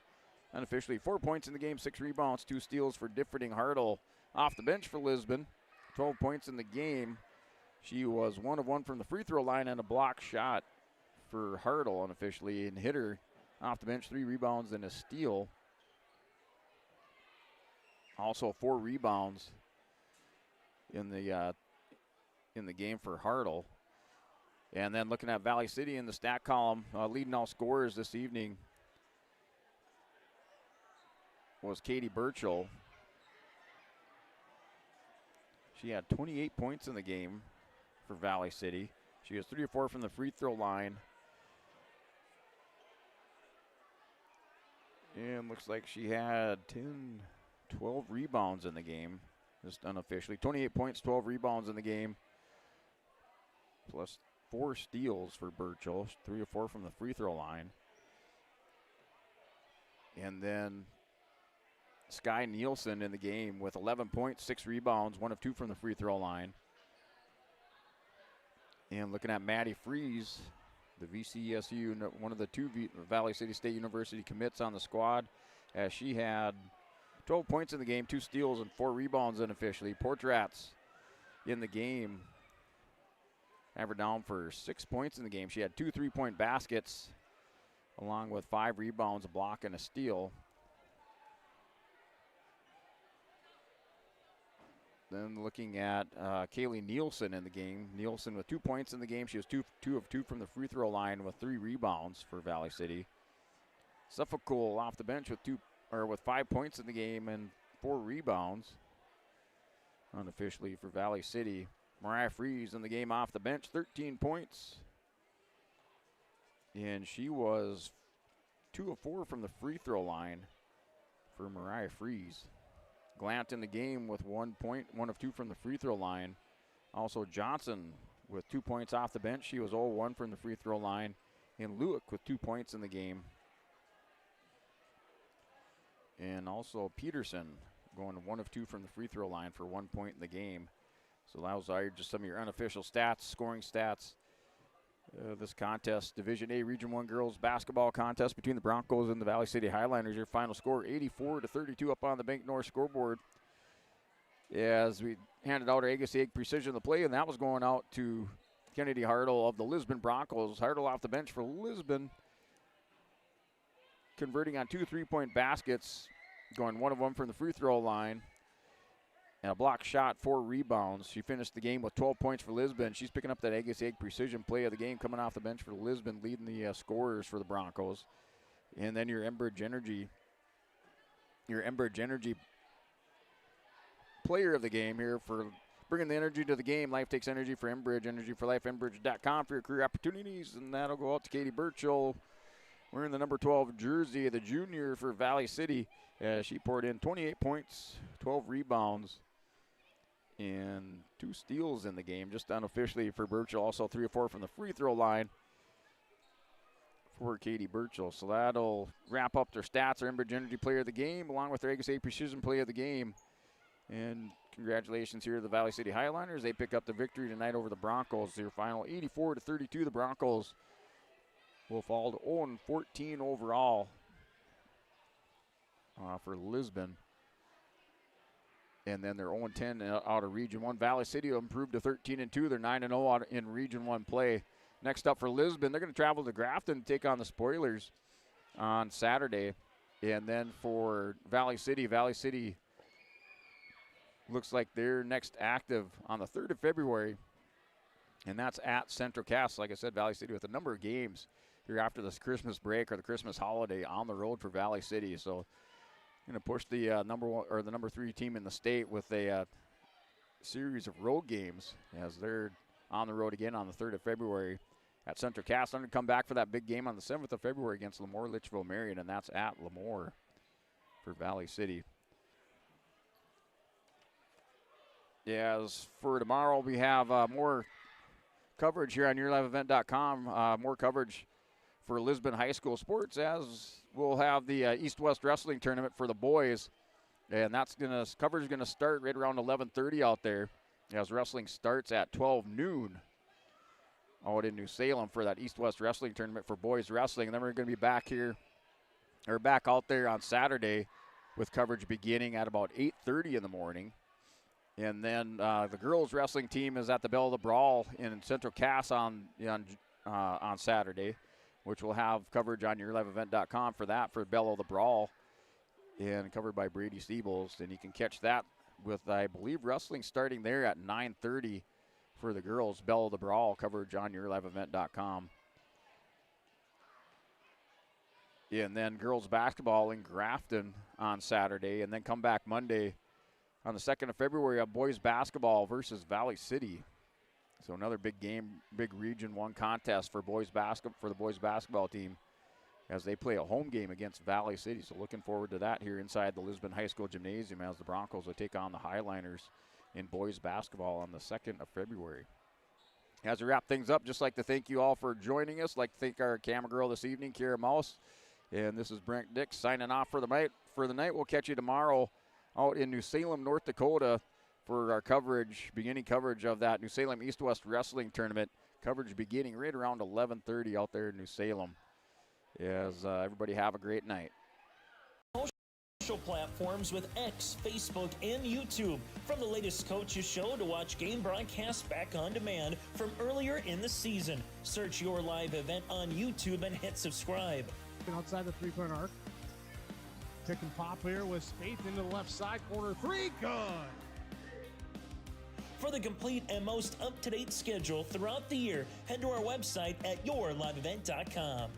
unofficially 4 points in the game, 6 rebounds, 2 steals for Differding. Hartle off the bench for Lisbon, 12 points in the game. She was 1 of 1 from the free throw line and a block shot for Hartle unofficially, and hit her off the bench, 3 rebounds and a steal. Also 4 rebounds in the game for Hartle. And then looking at Valley City in the stat column, leading all scorers this evening was Katie Burchell. She had 28 points in the game for Valley City. She was 3 of 4 from the free throw line. And looks like she had 12 rebounds in the game, just unofficially. 28 points, 12 rebounds in the game, plus 4 steals for Burchell, 3 of 4 from the free throw line. And then Sky Nielsen in the game with 11 points, 6 rebounds, 1 of 2 from the free throw line. And looking at Maddie Freeze, the VCSU, one of the 2 Valley City State University commits on the squad, as she had 12 points in the game, 2 steals, and 4 rebounds unofficially. Portrats in the game have her down for 6 points in the game. She had 2 3-point baskets along with 5 rebounds, a block, and a steal. Then looking at Kaylee Nielsen in the game. Nielsen with 2 points in the game. She was 2 of 2 from the free throw line with 3 rebounds for Valley City. Suffolk off the bench with 5 points in the game and 4 rebounds unofficially for Valley City. Mariah Freeze in the game off the bench, 13 points. And she was 2 of 4 from the free throw line for Mariah Freeze. Glant in the game with 1 point, 1 of 2 from the free throw line. Also Johnson with 2 points off the bench. She was 0-1 from the free throw line. And Lewick with 2 points in the game. And also Peterson going 1 of 2 from the free throw line for 1 point in the game. So that was just some of your unofficial stats, scoring stats. This contest, Division A Region 1 girls basketball contest between the Broncos and the Valley City Highlanders. Your final score 84-32 up on the Bank North scoreboard. As we handed out our Agassi Egg Precision of the play, and that was going out to Kennedy Hartle of the Lisbon Broncos. Hartle off the bench for Lisbon, converting on 2 3-point baskets, going 1 of 1 from the free throw line. and a block shot, 4 rebounds. She finished the game with 12 points for Lisbon. She's picking up that Egg precision play of the game, coming off the bench for Lisbon, leading the scorers for the Broncos. And then your Enbridge Energy player of the game here for bringing the energy to the game. Life takes energy for Enbridge, energy for life, enbridge.com for your career opportunities. And that'll go out to Katie Burchell, wearing the number 12 jersey, the junior for Valley City. She poured in 28 points, 12 rebounds, and 2 steals in the game, just unofficially for Burchell. Also 3 or 4 from the free throw line for Katie Burchell. So that'll wrap up their stats. Our Enbridge Energy player of the game, along with their Egg precision play of the game. And congratulations here to the Valley City Highlanders. They pick up the victory tonight over the Broncos. Their final 84-32. The Broncos will fall to 0-14 overall for Lisbon. And then they're 0-10 out of Region 1. Valley City will improve to 13-2. They're 9-0 out in Region 1 play. Next up for Lisbon, they're going to travel to Grafton and take on the Spoilers on Saturday. And then for Valley City looks like they're next active on the 3rd of February, and that's at Central Cass. Like I said, Valley City with a number of games here after this Christmas break or the Christmas holiday on the road for Valley City. So going to push the number 1 or the number 3 team in the state with a series of road games as they're on the road again on the 3rd of February at Central Cass. They're going to come back for that big game on the 7th of February against Lemoore Litchfield Marion, and that's at Lemoore for Valley City. Yeah, as for tomorrow, we have more coverage here on YourLiveEvent.com, more coverage for Lisbon High School sports, as we'll have the East-West Wrestling Tournament for the boys, and coverage is going to start right around 11:30 out there, as wrestling starts at 12 noon out in New Salem for that East-West Wrestling Tournament for boys wrestling. And then we're going to be back out there on Saturday with coverage beginning at about 8:30 in the morning. And then the girls wrestling team is at the Belle of the Brawl in Central Cass on Saturday, which will have coverage on YourLiveEvent.com for that, for Belle of the Brawl, and covered by Brady Steebles. And you can catch that with, I believe, wrestling starting there at 9:30 for the girls. Belle of the Brawl coverage on YourLiveEvent.com. Yeah, and then girls basketball in Grafton on Saturday, and then come back Monday on the 2nd of February, boys basketball versus Valley City. So another big game, big Region 1 contest for the boys basketball team as they play a home game against Valley City. So looking forward to that here inside the Lisbon High School Gymnasium as the Broncos will take on the Highliners in boys basketball on the 2nd of February. As we wrap things up, just like to thank you all for joining us. Like to thank our camera girl this evening, Kira Mouse. And this is Brent Dix signing off for the night. We'll catch you tomorrow out in New Salem, North Dakota for our beginning coverage of that New Salem East-West Wrestling Tournament. Coverage beginning right around 11:30 out there in New Salem. As everybody have a great night. Social platforms with X, Facebook, and YouTube. From the latest coaches show to watch game broadcasts back on demand from earlier in the season. Search Your Live Event on YouTube and hit subscribe. Outside the 3-point arc. Pick and pop here with Spaeth into the left side corner. 3, good. For the complete and most up-to-date schedule throughout the year, head to our website at yourliveevent.com.